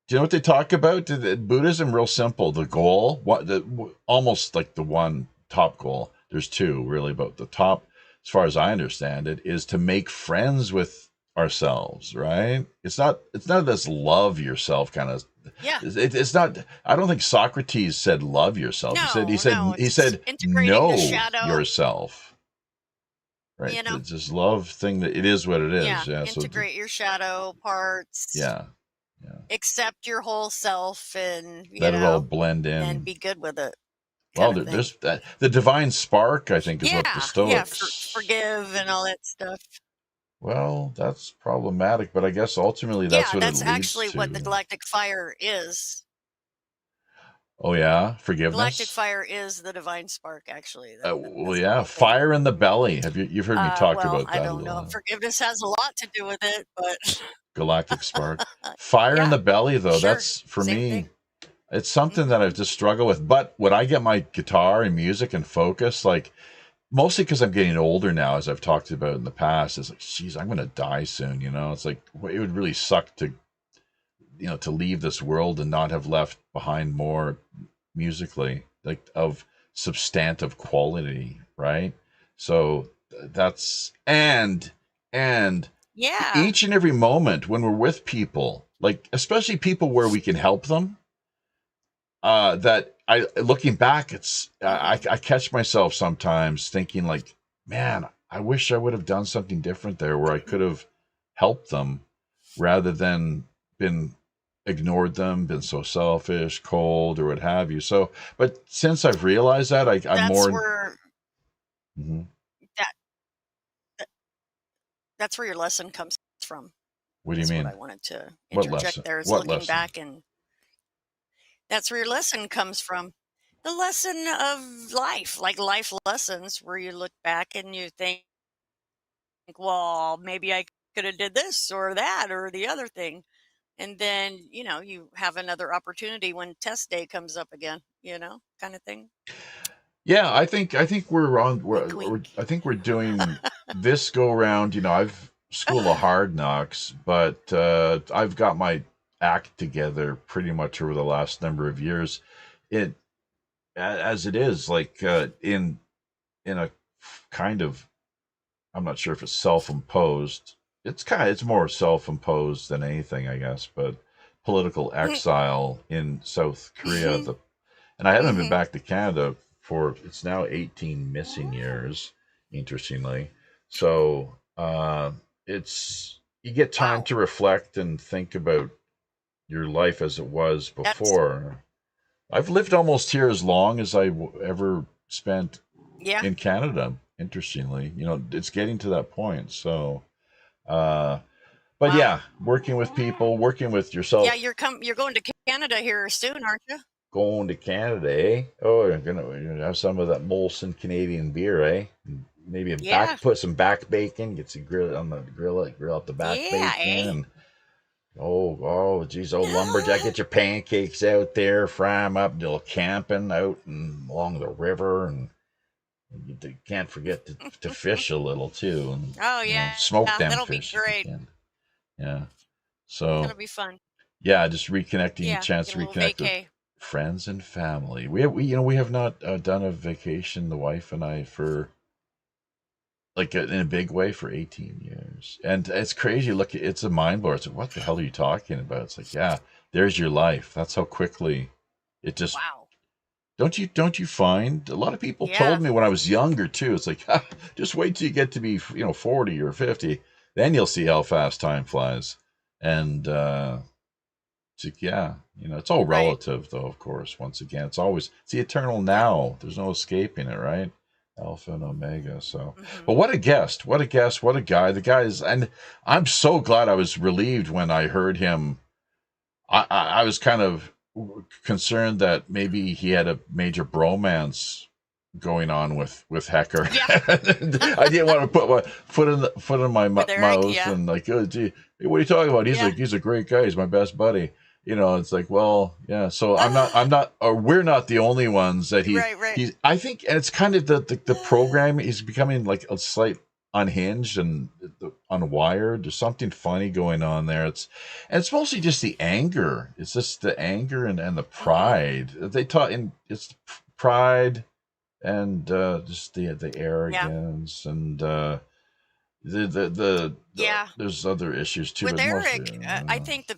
Do you know what they talk about? Buddhism, real simple. The goal, almost like the one top goal. There's two really, but the top, as far as I understand it, is to make friends with ourselves. Right? It's not this love yourself kind of. Yeah. It's not. I don't think Socrates said love yourself. No, he said know yourself. Right. You know? It's this love thing that it is what it is. Yeah. Integrate your shadow parts. Yeah. Accept your whole self and let it all blend in and be good with it. Well, there's that. The divine spark, I think, is what the Stoics forgive and all that stuff. Well, that's problematic, but I guess ultimately that's what it leads to. That's actually what the galactic fire is. Oh yeah, forgiveness. Galactic fire is the divine spark, actually. Well, yeah, fire in the belly. You've heard me talk about that? I don't know. Forgiveness has a lot to do with it, but galactic spark, fire in the belly, though. Sure. That's for Same me. Thing. It's something that I've just struggled with. But when I get my guitar and music and focus, like mostly because I'm getting older now, as I've talked about in the past, it's like, geez, I'm going to die soon. You know, it's like it would really suck to leave this world and not have left behind more musically, like of substantive quality, right? So that's and each and every moment when we're with people, like especially people where we can help them, that I looking back, it's I catch myself sometimes thinking like, man, I wish I would have done something different there where I could have helped them rather than ignored them, been so selfish, cold, or what have you. So, but since I've realized that, I'm more. Where that's where your lesson comes from. What do you mean? What I wanted to interject there is looking back, and that's where your lesson comes from. The lesson of life, like life lessons, where you look back and you think, well, maybe I could have did this or that or the other thing. And then, you have another opportunity when test day comes up again, kind of thing. Yeah, I think we're on. I think we're doing this go around. I've School of Hard Knocks, but I've got my act together pretty much over the last number of years. As it is, like in a kind of I'm not sure if it's self-imposed. It's more self-imposed than anything, I guess, but political exile in South Korea. And I haven't been back to Canada for, it's now 18 missing years, interestingly. So you get time to reflect and think about your life as it was before. I've lived almost here as long as I ever spent in Canada. Interestingly, it's getting to that point. So, but yeah, working with people, working with yourself. Yeah, you're going to Canada here soon, aren't you? Going to Canada, eh? Oh, you're gonna have some of that Molson Canadian beer, eh? Maybe put some back bacon, get some grill on the grill out the back bacon. Eh? Oh, geez, lumberjack, get your pancakes out there, fry them up, do a camping out and along the river, and you can't forget to fish a little too. And, oh yeah, smoke them that'll fish. Be great. Yeah, so that'll be fun. Yeah, just reconnecting, chance to reconnect with friends and family. We have not done a vacation, the wife and I, for like in a big way for 18 years, and it's crazy. Look, it's a mind blower. It's like, what the hell are you talking about? It's like, yeah, there's your life. That's how quickly it just. Wow. Don't you find a lot of people told me when I was younger too? It's like, just wait till you get to be 40 or 50, then you'll see how fast time flies, and. It's like, it's all relative, though, of course. Once again, it's the eternal now. There's no escaping it, right? Alpha and Omega. So, but what a guest. What a guest. What a guy. The guy is, and I'm so glad. I was relieved when I heard him. I was kind of concerned that maybe he had a major bromance going on with Hecker. Yeah. I didn't want to put my foot in my mouth and like, oh, gee, what are you talking about? He's a great guy. He's my best buddy. It's like, well, yeah. So we're not the only ones that he's, I think, and it's kind of the program is becoming like a slight unhinged and unwired. There's something funny going on there. It's mostly just the anger. It's just the anger and the pride. They taught it's pride and just the arrogance and there's other issues too. With Eric, I think the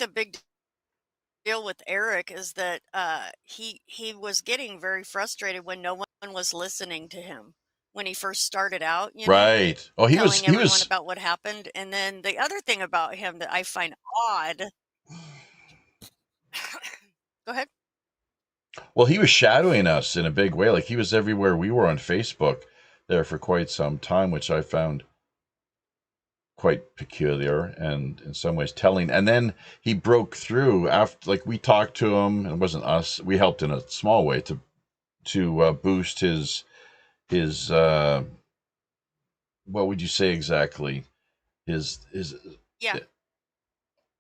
big deal with Eric is that he was getting very frustrated when no one was listening to him when he first started out. Right. Oh, he telling everyone was about what happened, and then the other thing about him that I find odd. Go ahead. Well, he was shadowing us in a big way. Like he was everywhere we were on Facebook there for quite some time, which I found quite peculiar and in some ways telling. And then he broke through after, like we talked to him, and it wasn't us. We helped in a small way to boost his what would you say exactly? His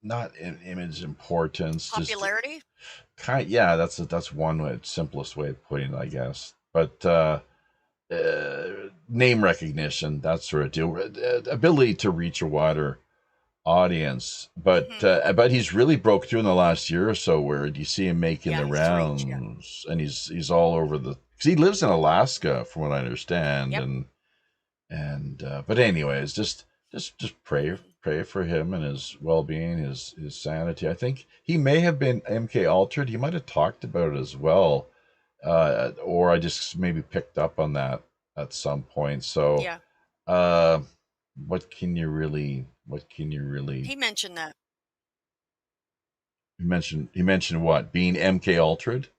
not image importance, popularity. That's one way, simplest way of putting it, I guess. But name recognition, that sort of deal, ability to reach a wider audience. But but he's really broke through in the last year or so, where you see him making the rounds, and he's all over because he lives in Alaska, from what I understand. And but anyways, just pray for him and his well-being, his sanity. I think he may have been MK altered. He might have talked about it as well, or I just maybe picked up on that at some point. So, what can you really? He mentioned that. He mentioned what? Being MK altered?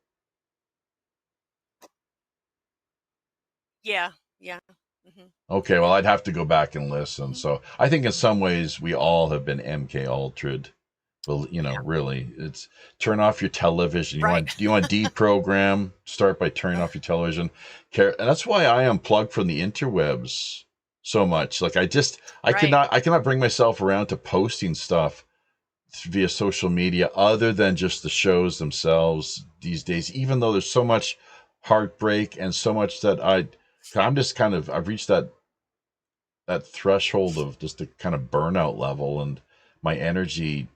Yeah. Mm-hmm. Okay, well, I'd have to go back and listen. So I think in some ways we all have been MK altered. Well, really, it's turn off your television. You want deprogram? Start by turning off your television. And that's why I unplugged from the interwebs so much. Like I cannot bring myself around to posting stuff via social media other than just the shows themselves these days. Even though there's so much heartbreak and so much that I'm just I've reached that threshold of just a kind of burnout level, and my energy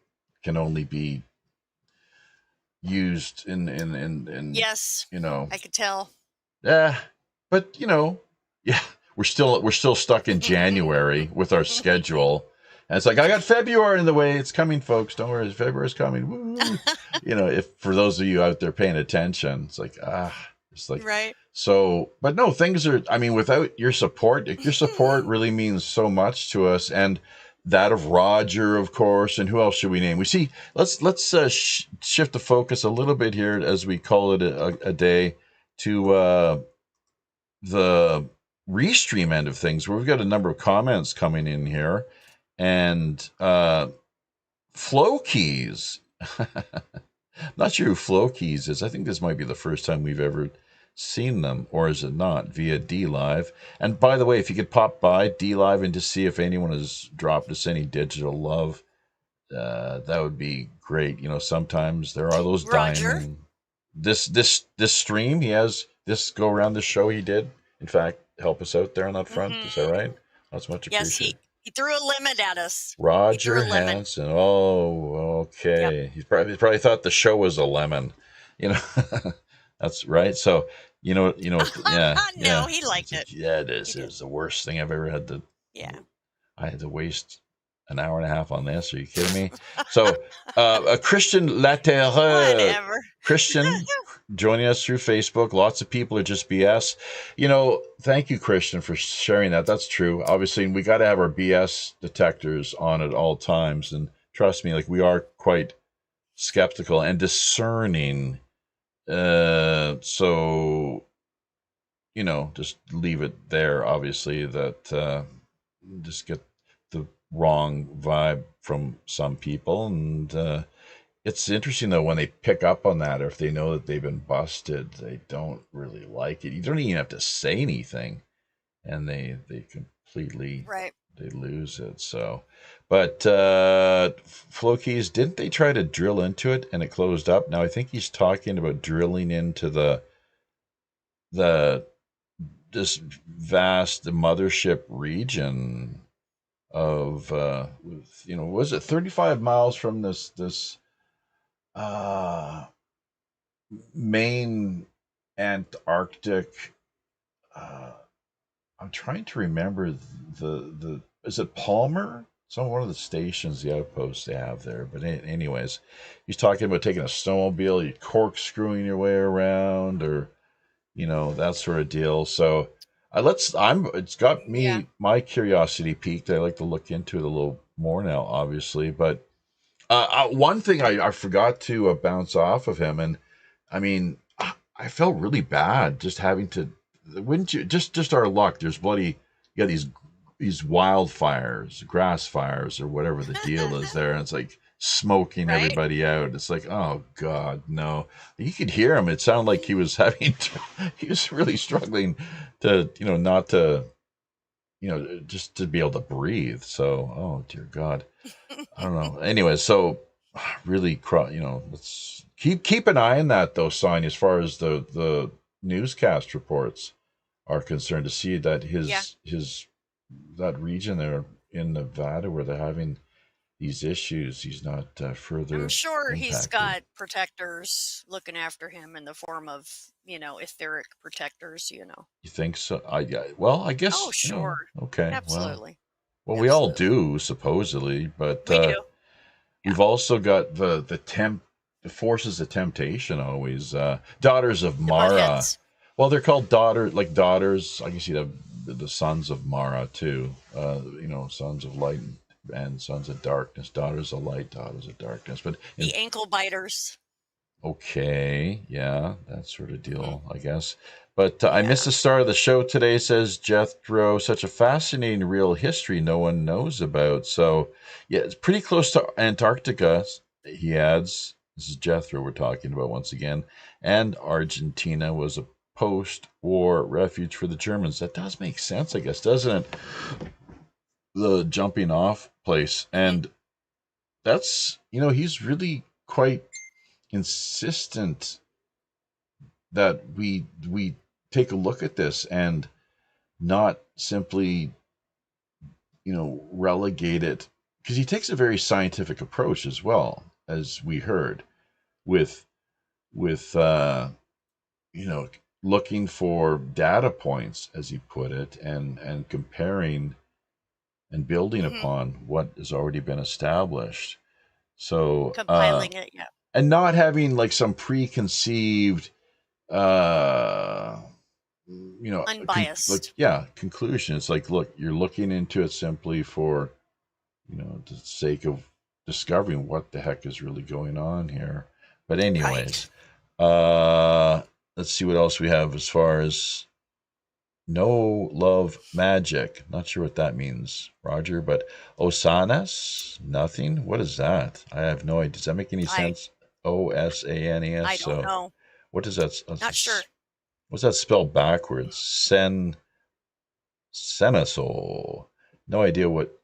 can only be used in yes, I could tell. But yeah, we're still stuck in January with our schedule. And it's like, I got February in the way. It's coming, folks. Don't worry, February's coming. Woo! If for those of you out there paying attention, it's like it's like Right. so. But no, things are. I mean, without your support really means so much to us, and that of Roger, of course, and who else should we name? We see. Let's shift the focus a little bit here as we call it a day to the restream end of things, where we've got a number of comments coming in here, and Flow Keys. Not sure who Flow Keys is. I think this might be the first time we've ever seen them, or is it not, via D Live? And by the way, if you could pop by D Live and just see if anyone has dropped us any digital love, that would be great. Sometimes there are those Roger. diamond. This stream, he has this go around the show. He did, in fact, help us out there on that front. Is that right? That's much appreciated. Yes, he threw a lemon at us. Roger Hansen. Oh, okay. Yep. He probably thought the show was a lemon. That's right. So yeah. No, he liked it. Yeah, it is. It was the worst thing I've ever had to. Yeah. I had to waste an hour and a half on this. Are you kidding me? So, a Christian Laterreur. Christian joining us through Facebook. Lots of people are just BS. Thank you, Christian, for sharing that. That's true. Obviously, we got to have our BS detectors on at all times. And trust me, we are quite skeptical and discerning. So, just leave it there, obviously, that just get the wrong vibe from some people. And it's interesting, though, when they pick up on that, or if they know that they've been busted, they don't really like it. You don't even have to say anything, and they completely they lose it. So, but Flow Keys, didn't they try to drill into it and it closed up? Now I think he's talking about drilling into this vast mothership region of was it 35 miles from this main Antarctic. I'm trying to remember the is it Palmer? One of the stations, the outposts they have there. But anyways, he's talking about taking a snowmobile, you corkscrewing your way around, or that sort of deal. So it's got me my curiosity piqued. I like to look into it a little more now, obviously. But one thing I forgot to bounce off of him, and I mean, I felt really bad just having to. Wouldn't you? Just our luck. There's you got these wildfires, grass fires, or whatever the deal is there, and it's like smoking everybody out. It's like, oh God, no. You could hear him. It sounded like he was he was really struggling to, not to, just to be able to breathe. So, oh dear God, I don't know. Anyway, so really, let's keep an eye on that though, Sonia, as far as the newscast reports are concerned, to see that his that region there in Nevada where they're having these issues, he's not further. I'm sure impacted. He's got protectors looking after him in the form of etheric protectors. You think so? I guess. Oh, sure. Okay. Absolutely. Well, we all do supposedly, but we do. We've also got the forces of temptation always. Daughters of Mara. Well, they're called daughters. I guess you have the sons of Mara too. Sons of light and sons of darkness. Daughters of light, daughters of darkness. But the ankle biters. Okay, yeah, that sort of deal, I guess. But I missed the start of the show today, says Jethro. Such a fascinating real history no one knows about. So, yeah, it's pretty close to Antarctica, he adds. This is Jethro we're talking about once again. And Argentina was a post-war refuge for the Germans. That does make sense, I guess, doesn't it? The jumping off place. And that's, he's really quite insistent that we take a look at this and not simply relegate it, because he takes a very scientific approach as well, as we heard with looking for data points, as you put it, and comparing and building upon what has already been established. So, compiling it, yeah. and not having like some preconceived, uh, Unbiased. conclusion. It's like, look, you're looking into it simply for, the sake of discovering what the heck is really going on here. But anyways, let's see what else we have as far as no love magic. Not sure what that means, Roger, but Osanas? Nothing? What is that? I have no idea. Does that make any sense? Osanes? I don't know. What does that? Not sure. What's that spelled backwards? Senesol. No idea what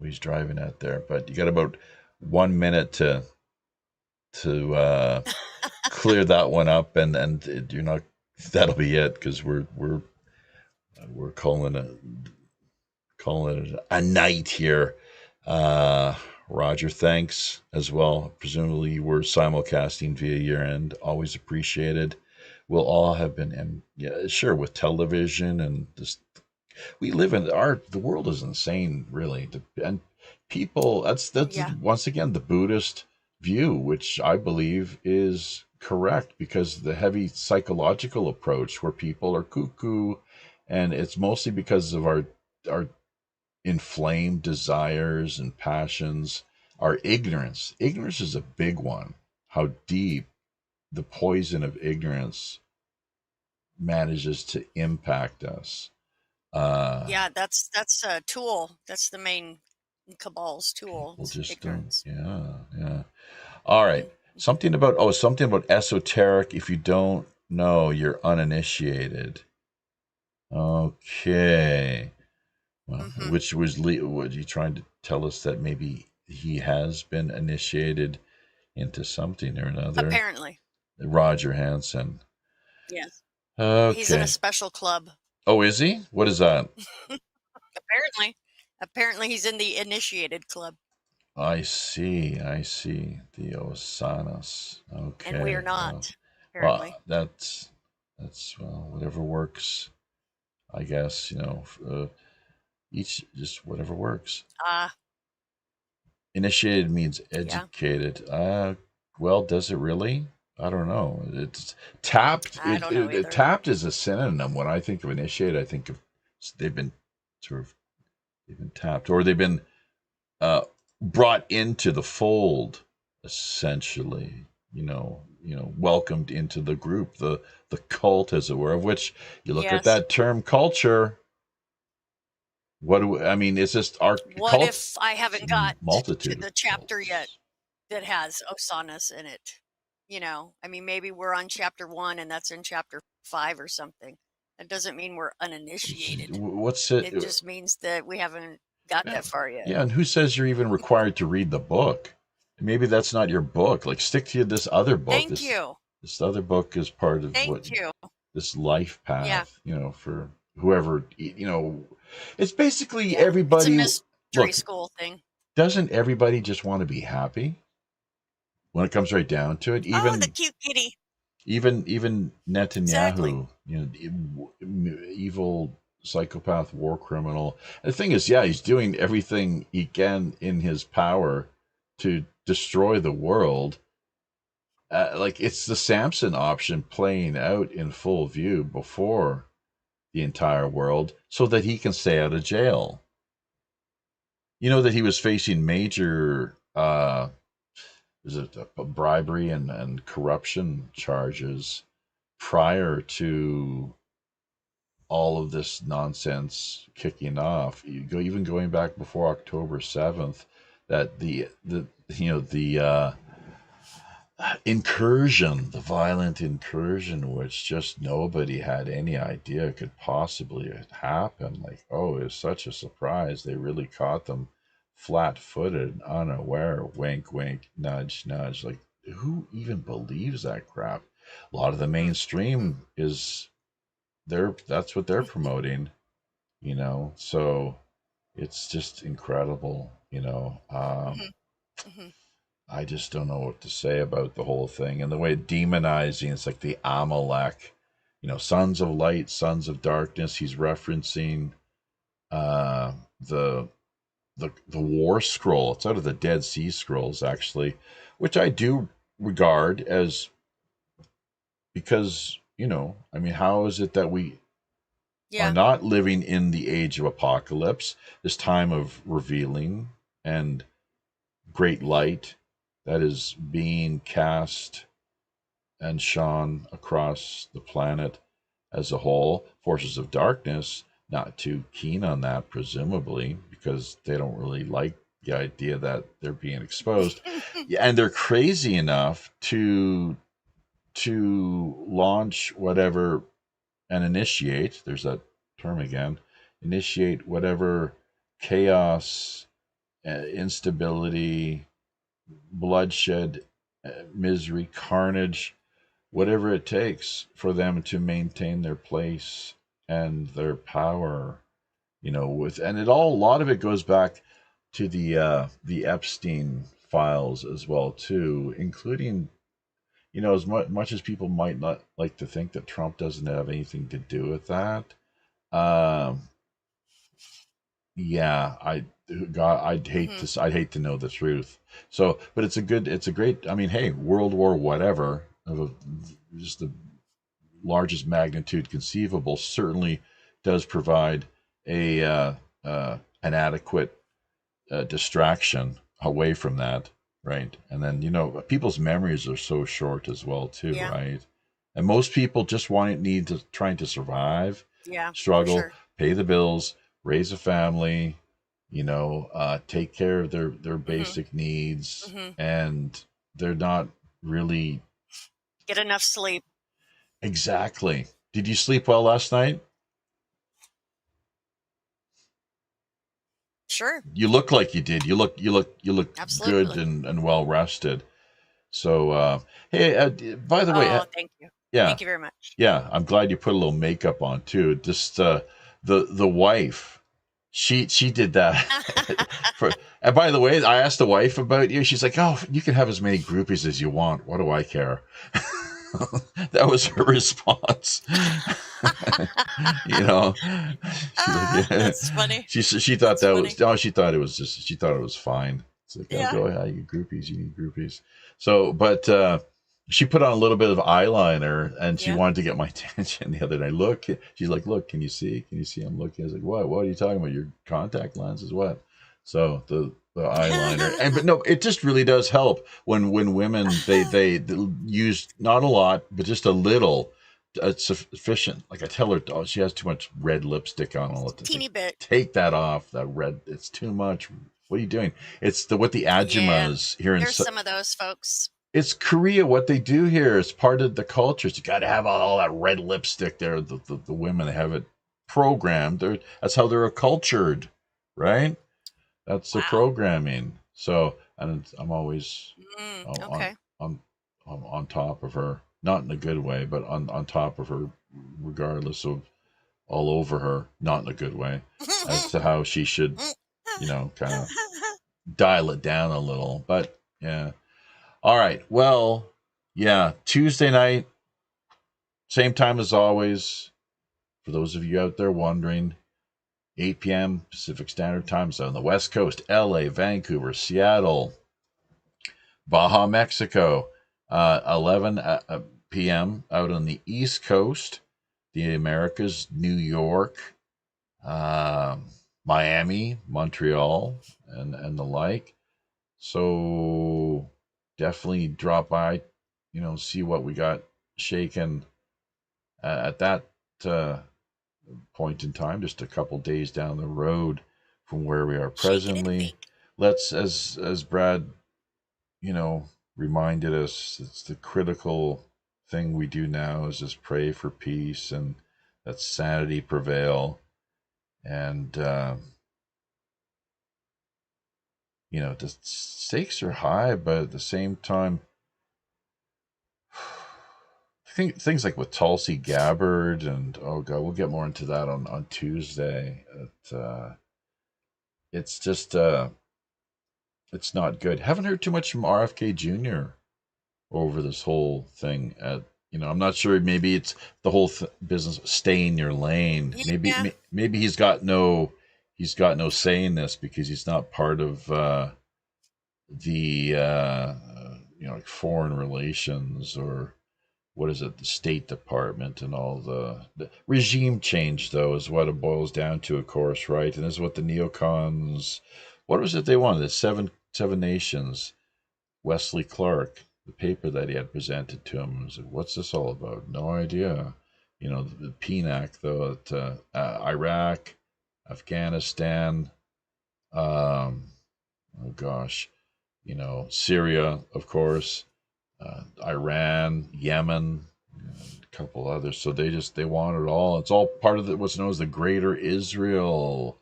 he's driving at there, but you got about 1 minute to clear that one up, and you're not. That'll be it, because we're calling it a night here. Roger, thanks as well. Presumably you were simulcasting via your end. Always appreciated. We'll all have been, and yeah, sure, with television and this, we live in the world is insane, really, and people. That's once again the Buddhist view, which I believe is correct, because the heavy psychological approach where people are cuckoo, and it's mostly because of our inflamed desires and passions, our ignorance. Ignorance is a big one. How deep the poison of ignorance manages to impact us. That's a tool. That's the main cabal's tool. Ignorance. Yeah. All right. Something about esoteric. If you don't know, you're uninitiated. Okay. Well, which was what you trying to tell us, that maybe he has been initiated into something or another? Apparently. Roger Hansen. Yes. Okay. He's in a special club. Oh, is he? What is that? Apparently he's in the initiated club. I see. The Osanas. Okay. And we are not. Apparently. Well, that's whatever works. I guess, each, just whatever works. Initiated means educated. Yeah. Well, does it really? I don't know. It's tapped. I don't know either. Tapped is a synonym. When I think of initiated, I think of they've been tapped, or they've been brought into the fold, essentially. Welcomed into the group, the cult, as it were. Of which you look at that term, culture. It's just our. What if I haven't got to the chapter yet that has Osanas in it? Maybe we're on chapter 1 and that's in chapter 5 or something. That doesn't mean we're uninitiated. What's it? It just means that we haven't got that far yet. Yeah, and who says you're even required to read the book? Maybe that's not your book. Like, stick to this other book. Thank you. This other book is part of this life path. For whoever. It's basically everybody. It's a mystery school thing. Doesn't everybody just want to be happy? When it comes right down to it, even the cute kitty. Even Netanyahu, evil psychopath, war criminal. And the thing is, he's doing everything he can in his power to destroy the world. Like, it's the Samson option playing out in full view before the entire world, so that he can stay out of jail. You know that he was facing major bribery and corruption charges prior to all of this nonsense kicking off. Even going back before October 7th, that the incursion, the violent incursion, which just nobody had any idea could possibly happen. Like, it was such a surprise. They really caught them flat-footed, unaware. Wink, wink, nudge, nudge. Like, who even believes that crap? A lot of the mainstream is that's what they're promoting, so it's just incredible. I just don't know what to say about the whole thing, and the way demonizing. It's like the Amalek sons of light, sons of darkness. He's referencing uh, the the War Scroll. It's out of the Dead Sea Scrolls, actually, which I do regard as, because how is it that we are not living in the age of apocalypse, this time of revealing and great light that is being cast and shone across the planet as a whole. Forces of darkness not too keen on that, presumably, because they don't really like the idea that they're being exposed. And they're crazy enough to launch whatever and initiate, there's that term again, initiate whatever chaos, instability, bloodshed, misery, carnage, whatever it takes for them to maintain their place and their power, and a lot of it goes back to the Epstein files as well too, including, as much as people might not like to think that Trump doesn't have anything to do with that. Yeah, I'd hate I'd hate to know the truth. So, but it's a great. I mean, hey, World War whatever of just the largest magnitude conceivable certainly does provide an adequate distraction away from that, right? And then people's memories are so short as well too, right? And most people just trying to survive, struggle, pay the bills, raise a family, take care of their basic needs, and they're not really get enough sleep. Exactly. Did you sleep well last night? Sure. You look like you did. You look Absolutely. good and well rested. So, hey, by the way, thank you. Yeah, thank you very much. Yeah, I'm glad you put a little makeup on too. Just the wife, she did that. And by the way, I asked the wife about you. She's like, "Oh, you can have as many groupies as you want. What do I care?" That was her response. That's funny. She thought she thought it was fine. It's like, go ahead, you groupies, you need groupies. So, but she put on a little bit of eyeliner, and she wanted to get my attention the other night. She's like, "Look, can you see? I'm looking." I was like, "What are you talking about? Your contact lenses? What?" So the eyeliner, but no, it just really does help when women they use not a lot, but just a little. It's sufficient. Like I tell her, she has too much red lipstick on all the time. Teeny bit. Take that off. That red, it's too much. What are you doing? It's what the Ajumas here in. There's some of those folks. It's Korea. What they do here is part of the culture. You got to have all that red lipstick there. The women, they have it programmed. That's how they're accultured, right? That's the programming. So, and I'm always on top of her, not in a good way, but on top of her, regardless of all over her, not in a good way, as to how she should, kind of dial it down a little. But yeah. All right. Well, yeah, Tuesday night, same time as always. For those of you out there wondering, 8 p.m. Pacific Standard Time, so on the West Coast, LA, Vancouver, Seattle, Baja, Mexico, 11 p.m. out on the East Coast, the Americas, New York, Miami, Montreal, and the like. So definitely drop by, see what we got shaken at that point in time, just a couple days down the road from where we are presently. Let's, as Brad, reminded us, it's the critical thing we do now is just pray for peace and that sanity prevail. And, the stakes are high, but at the same time, things like with Tulsi Gabbard and oh god, we'll get more into that on Tuesday. It's just it's not good. Haven't heard too much from RFK Jr. over this whole thing at I'm not sure. Maybe it's the whole business. Stay in your lane. Yeah. Maybe he's got no say in this because he's not part of the like foreign relations, or what is it, the State Department, and all the regime change, though, is what it boils down to, of course, right? And this is what the neocons, what was it they wanted? The seven nations. Wesley Clark, the paper that he had presented to him, was like, "What's this all about?" No idea. The PNAC, though, at Iraq, Afghanistan, oh gosh, Syria, of course, Iran, Yemen, a couple others. So they want it all. It's all part of what's known as the Greater Israel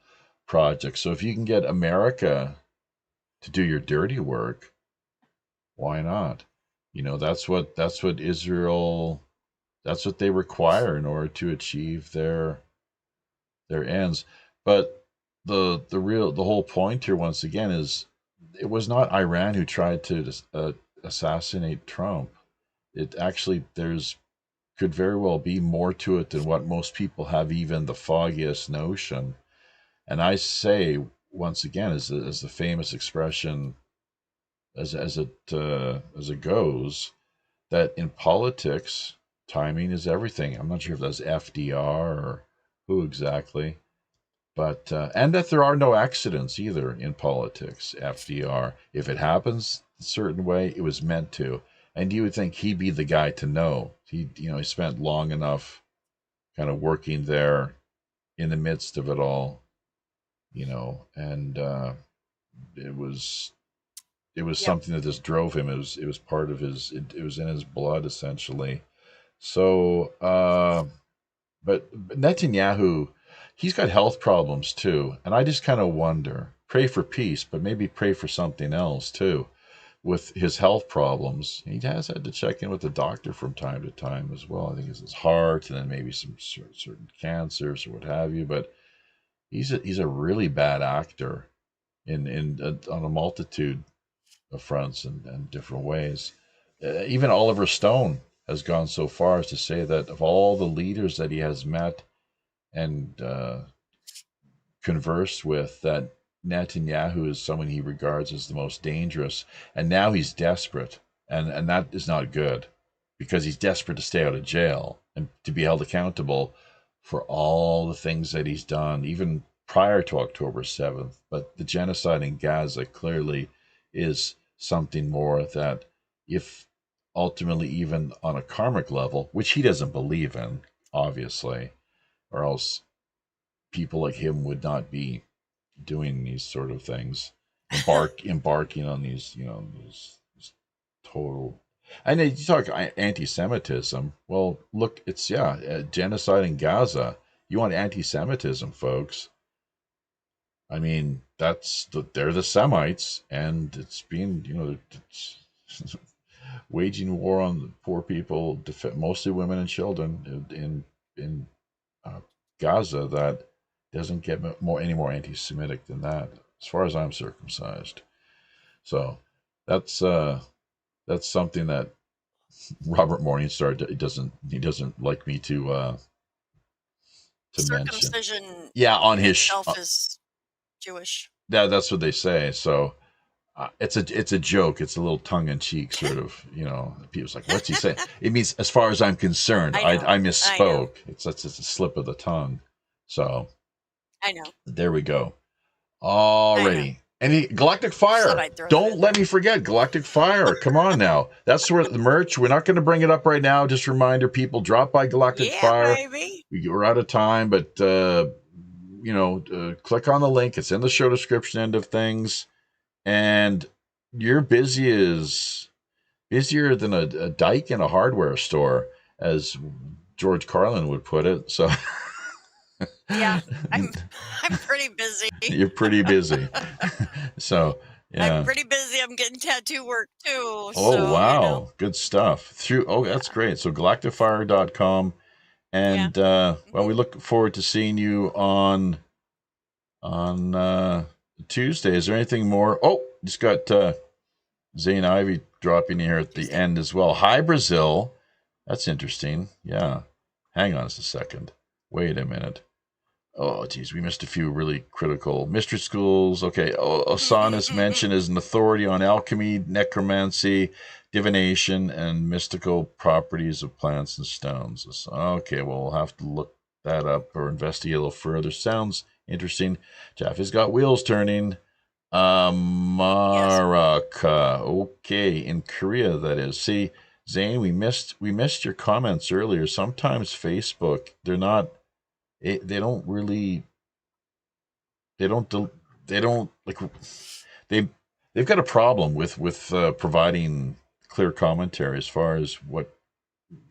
Project. So if you can get America to do your dirty work, why not? That's what Israel, that's what they require in order to achieve their ends. But the whole point here, once again, is it was not Iran who tried to assassinate Trump. It actually, could very well be more to it than what most people have even the foggiest notion. And I say, once again, as the famous expression, as it goes, that in politics, timing is everything. I'm not sure if that's FDR or who exactly, but and that there are no accidents either in politics. FDR, if it happens a certain way, it was meant to. And you would think he'd be the guy to know. He spent long enough kind of working there in the midst of it all, and it was Yep. something that just drove him. It was part of his. It was in his blood, essentially. So, but Netanyahu, he's got health problems too, and I just kind of wonder. Pray for peace, but maybe pray for something else too. With his health problems, he has had to check in with the doctor from time to time as well. I think it's his heart, and then maybe some certain cancers or what have you. But he's a really bad actor on a multitude of fronts and different ways. Even Oliver Stone has gone so far as to say that of all the leaders that he has met and conversed with, that Netanyahu is someone he regards as the most dangerous. And now he's desperate, and that is not good, because he's desperate to stay out of jail and to be held accountable for all the things that he's done, even prior to October 7th. But the genocide in Gaza clearly is something more that, if ultimately even on a karmic level, which he doesn't believe in, obviously, or else people like him would not be doing these sort of things, embarking on these, these total. And you talk anti-Semitism. Well, look, it's genocide in Gaza. You want anti-Semitism, folks? I mean, they're the Semites, and it's being, it's waging war on the poor people, mostly women and children in Gaza, that doesn't get any more anti-Semitic than that, as far as I'm circumcised. So that's something that Robert Morningstar doesn't like me to mention. Circumcision, yeah, on his itself is Jewish. That's what they say. So it's a joke. It's a little tongue-in-cheek sort of, people's like, what's he saying? It means, as far as I'm concerned, I misspoke. It's a slip of the tongue. So I know. There we go. Alrighty. Any Galactic Fire? Don't let me forget Galactic Fire. Come on now. That's where the merch. We're not going to bring it up right now. Just a reminder, people, drop by Galactic Fire. Baby. We're out of time, but click on the link. It's in the show description end of things. And you're busier than a dyke in a hardware store, as George Carlin would put it. So yeah, I'm pretty busy. You're pretty busy. So yeah, I'm pretty busy. I'm getting tattoo work too. Oh wow, good stuff. That's great. So galacticfire.com, and well, we look forward to seeing you on Tuesday. Is there anything more? Oh, just got Zane Ivy dropping in here at the end as well. Hi, Brazil. That's interesting. Yeah. Hang on a second. Wait a minute. Oh, geez, we missed a few really critical mystery schools. Okay, Osanna's mentioned as an authority on alchemy, necromancy, divination, and mystical properties of plants and stones. Okay, well, we'll have to look that up or investigate a little further. Sounds interesting. Jaffe's got wheels turning. Yes. Maraka. Okay, in Korea, that is. See, Zane, we missed your comments earlier. Sometimes Facebook, they don't really they don't they don't like they they've got a problem with providing clear commentary as far as what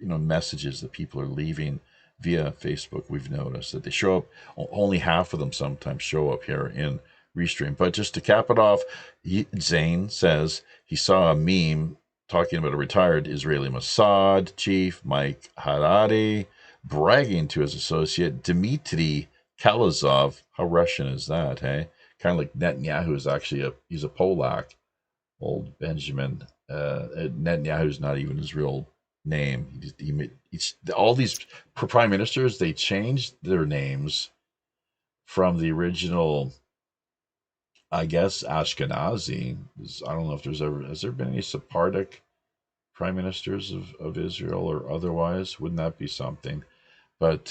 messages that people are leaving via Facebook. We've noticed that they show up, only half of them sometimes show up here in Restream. But just to cap it off, Zane says he saw a meme talking about a retired Israeli Mossad chief, Mike Harari, bragging to his associate Dmitry Kalazov. How Russian is that, hey? Kind of like Netanyahu is actually he's a Polak. Old Benjamin. Netanyahu's not even his real name. All these prime ministers, they changed their names from the original, I guess, Ashkenazi. I don't know if has there been any Sephardic prime ministers of Israel or otherwise? Wouldn't that be something? But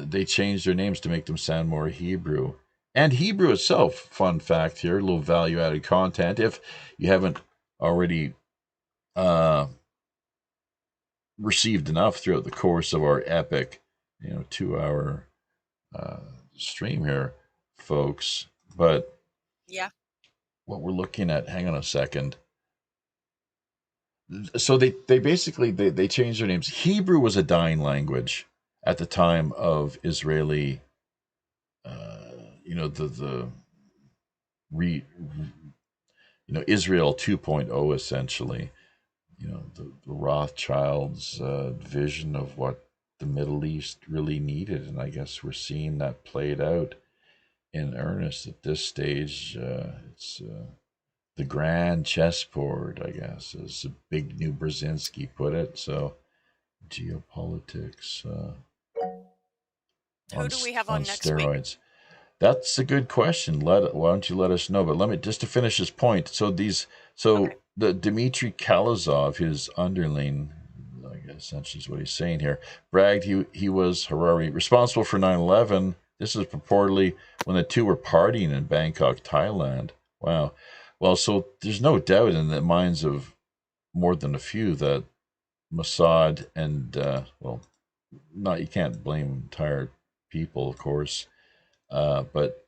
they changed their names to make them sound more Hebrew. And Hebrew itself, fun fact here, a little value-added content. If you haven't already received enough throughout the course of our epic, 2-hour stream here, folks. But yeah, what we're looking at, hang on a second. So they basically they changed their names. Hebrew was a dying language at the time of Israeli, Israel 2.0 essentially. The Rothschilds' vision of what the Middle East really needed, and I guess we're seeing that played out in earnest at this stage. It's the grand chessboard, I guess, as Big New Brzezinski put it. So, geopolitics Who do we have on on next week? steroids. That's a good question. Why don't you let us know? But let me just to finish this point. So Okay. the Dmitry Kalazov, his underling, I guess essentially is what he's saying here, bragged he was Harari responsible for 9/11. This is purportedly when the two were partying in Bangkok, Thailand. Wow. Well, so there's no doubt in the minds of more than a few that Mossad and you can't blame entire people, of course, but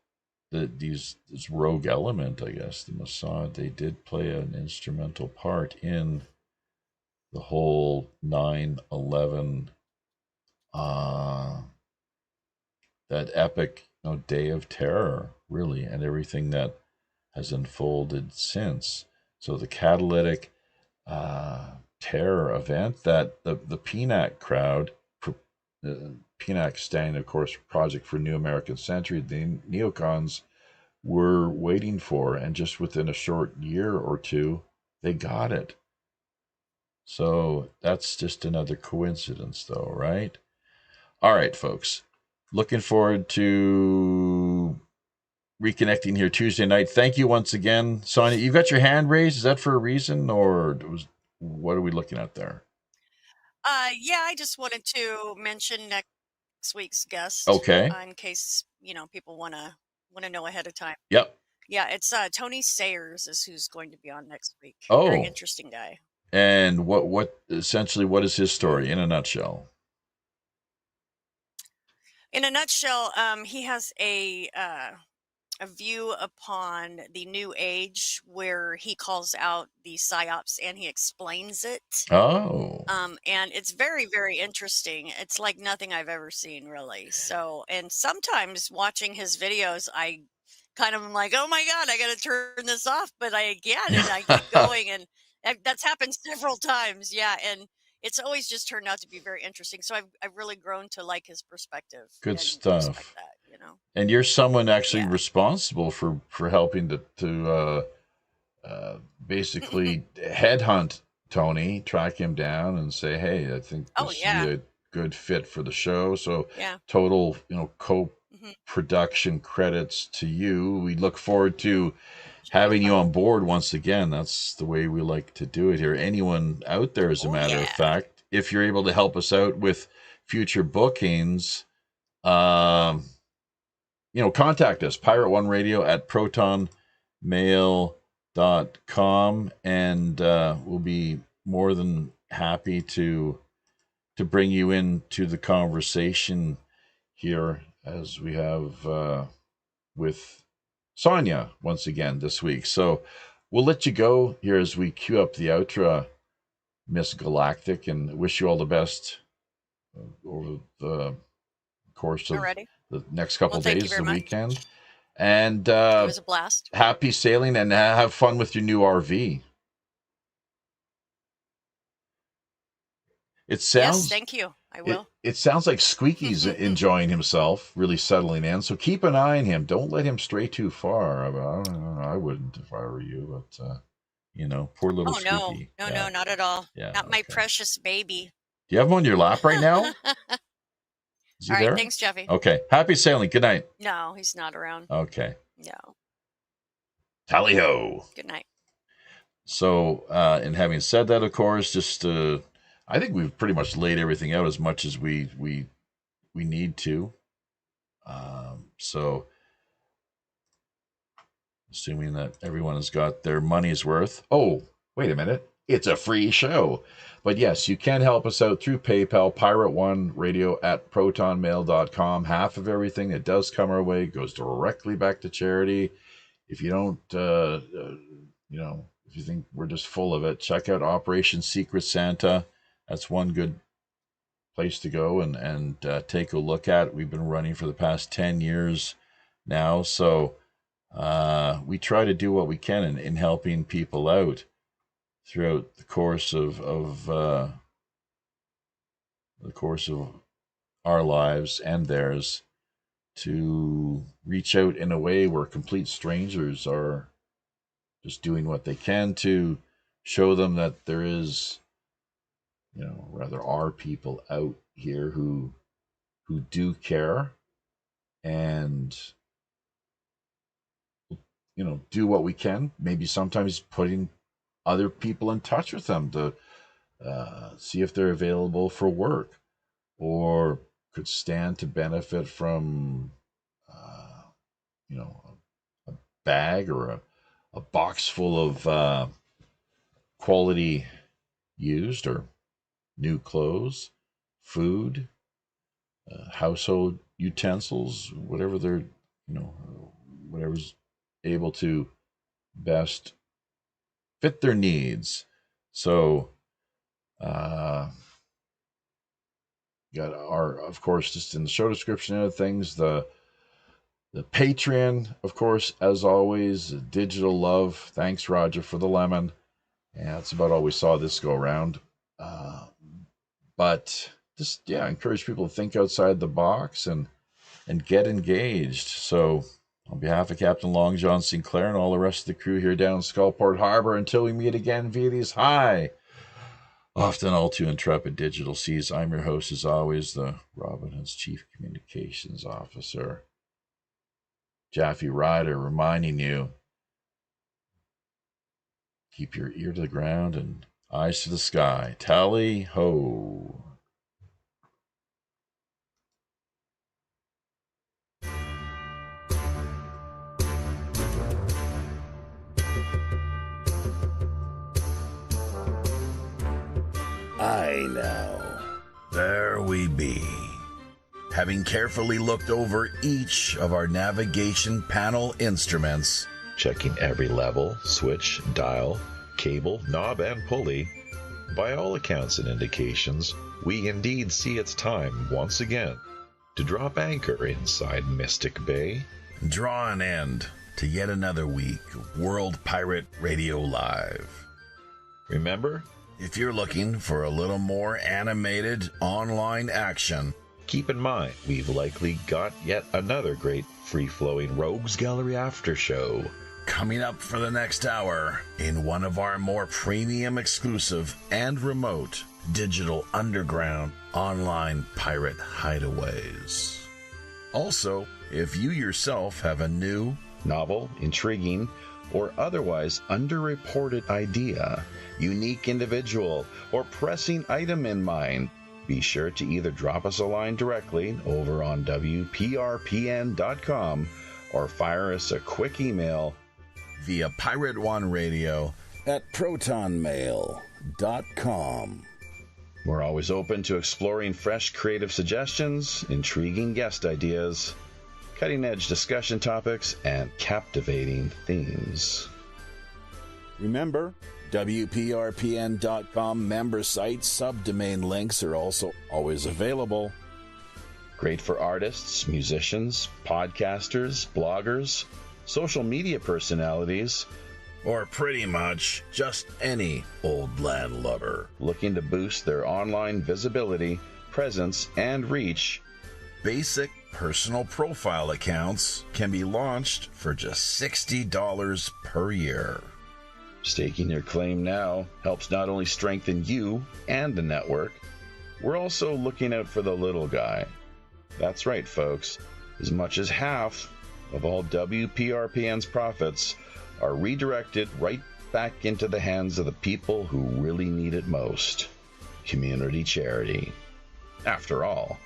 this rogue element, I guess, the Mossad, they did play an instrumental part in the whole 9/11, that epic day of terror, really, and everything that has unfolded since. So the catalytic terror event that the PNAC crowd, PNAC standing, of course, Project for New American Century, the neocons were waiting for, and just within a short year or two, they got it. So that's just another coincidence, though, right? All right, folks. Looking forward to reconnecting here Tuesday night. Thank you once again, Sonia. You got your hand raised. Is that for a reason, or what are we looking at there? Yeah, I just wanted to mention next week's guest. Okay. In case people want to know ahead of time. Yep. Yeah, it's Tony Sayers is who's going to be on next week. Oh. Very interesting guy. And what essentially what is his story in a nutshell? In a nutshell, he has a view upon the new age where he calls out the psyops and he explains it. Oh. And it's very, very interesting. It's like nothing I've ever seen, really. So, and sometimes watching his videos, I kind of am like, oh my God, I got to turn this off. But I get it. I keep going. And that's happened several times. Yeah. And it's always just turned out to be very interesting. So I've really grown to like his perspective. Good and stuff. respect that, And you're someone actually responsible for helping to basically headhunt Tony, track him down and say, hey, I think this would be a good fit for the show. So total, co-production credits to you. We look forward to having you on board once again. That's the way we like to do it here. Anyone out there, as a matter of fact, if you're able to help us out with future bookings, contact us, pirate1radio@protonmail.com, and we'll be more than happy to bring you into the conversation here, as we have with Sonia once again this week. So we'll let you go here as we cue up the outro, Miss Galactic, and wish you all the best over the course of the next couple of days, the weekend. And it was a blast. Happy sailing, and have fun with your new RV. It sounds. Yes, thank you. I will. It sounds like Squeaky's enjoying himself, really settling in. So keep an eye on him. Don't let him stray too far. I wouldn't if I were you, but poor little Squeaky. No, not at all. Not my precious baby. Do you have him on your lap right now? Is he all there? right, thanks, Jeffy. Okay. Happy sailing. Good night. No, he's not around. Okay. No. Tally ho. Good night. So, and having said that, of course, just I think we've pretty much laid everything out as much as we need to. So, assuming that everyone has got their money's worth. Oh, wait a minute. It's a free show. But yes, you can help us out through PayPal, pirate1radio@protonmail.com. Half of everything that does come our way goes directly back to charity. If you don't, if you think we're just full of it, check out Operation Secret Santa. That's one good place to go and take a look at. We've been running for the past 10 years now. So we try to do what we can in helping people out throughout the course of our lives and theirs, to reach out in a way where complete strangers are just doing what they can to show them that there is, are people out here who do care and, do what we can. Maybe sometimes putting other people in touch with them to see if they're available for work or could stand to benefit from, a bag or a box full of quality used or new clothes, food, household utensils, whatever they're, whatever's able to best fit their needs. So, got our, of course, just in the show description and other things, the Patreon, of course, as always, Digital Love. Thanks, Roger, for the lemon. Yeah, that's about all we saw this go around. But just, encourage people to think outside the box and get engaged. So, on behalf of Captain Long John Sinclair and all the rest of the crew here down in Skullport Harbor, until we meet again via these high, often all too intrepid digital seas, I'm your host, as always, the Robin Hood's Chief Communications Officer, Jaffe Ryder, reminding you, keep your ear to the ground and eyes to the sky. Tally ho. Aye now, there we be. Having carefully looked over each of our navigation panel instruments, checking every level, switch, dial, cable, knob, and pulley, by all accounts and indications, we indeed see it's time once again to drop anchor inside Mystic Bay. Draw an end to yet another week of World Pirate Radio Live. Remember, if you're looking for a little more animated online action, keep in mind we've likely got yet another great free-flowing Rogues Gallery after show Coming up for the next hour in one of our more premium, exclusive, and remote digital underground online pirate hideaways. Also, if you yourself have a new, novel, intriguing, or otherwise underreported idea, unique individual, or pressing item in mind, be sure to either drop us a line directly over on WPRPN.com or fire us a quick email via Pirate One Radio at protonmail.com. We're always open to exploring fresh creative suggestions, intriguing guest ideas, cutting-edge discussion topics, and captivating themes. Remember, WPRPN.com member site subdomain links are also always available. Great for artists, musicians, podcasters, bloggers, social media personalities, or pretty much just any old landlubber looking to boost their online visibility, presence, and reach. Basic personal profile accounts can be launched for just $60 per year. Staking your claim now helps not only strengthen you and the network, we're also looking out for the little guy. That's right, folks. As much as half of all WPRPN's profits are redirected right back into the hands of the people who really need it most. Community charity. After all,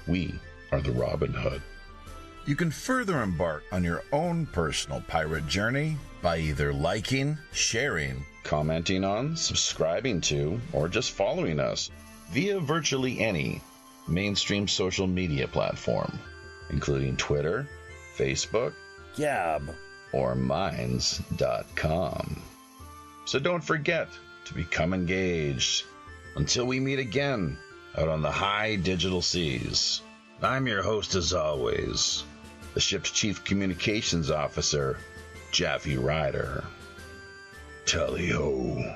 we are the Robin Hood. You can further embark on your own personal pirate journey by either liking, sharing, commenting on, subscribing to, or just following us via virtually any mainstream social media platform, including Twitter, Facebook, Gab, or Minds.com. So don't forget to become engaged. Until we meet again out on the high digital seas, I'm your host as always, the ship's Chief Communications Officer, Jaffe Ryder. Tally-ho.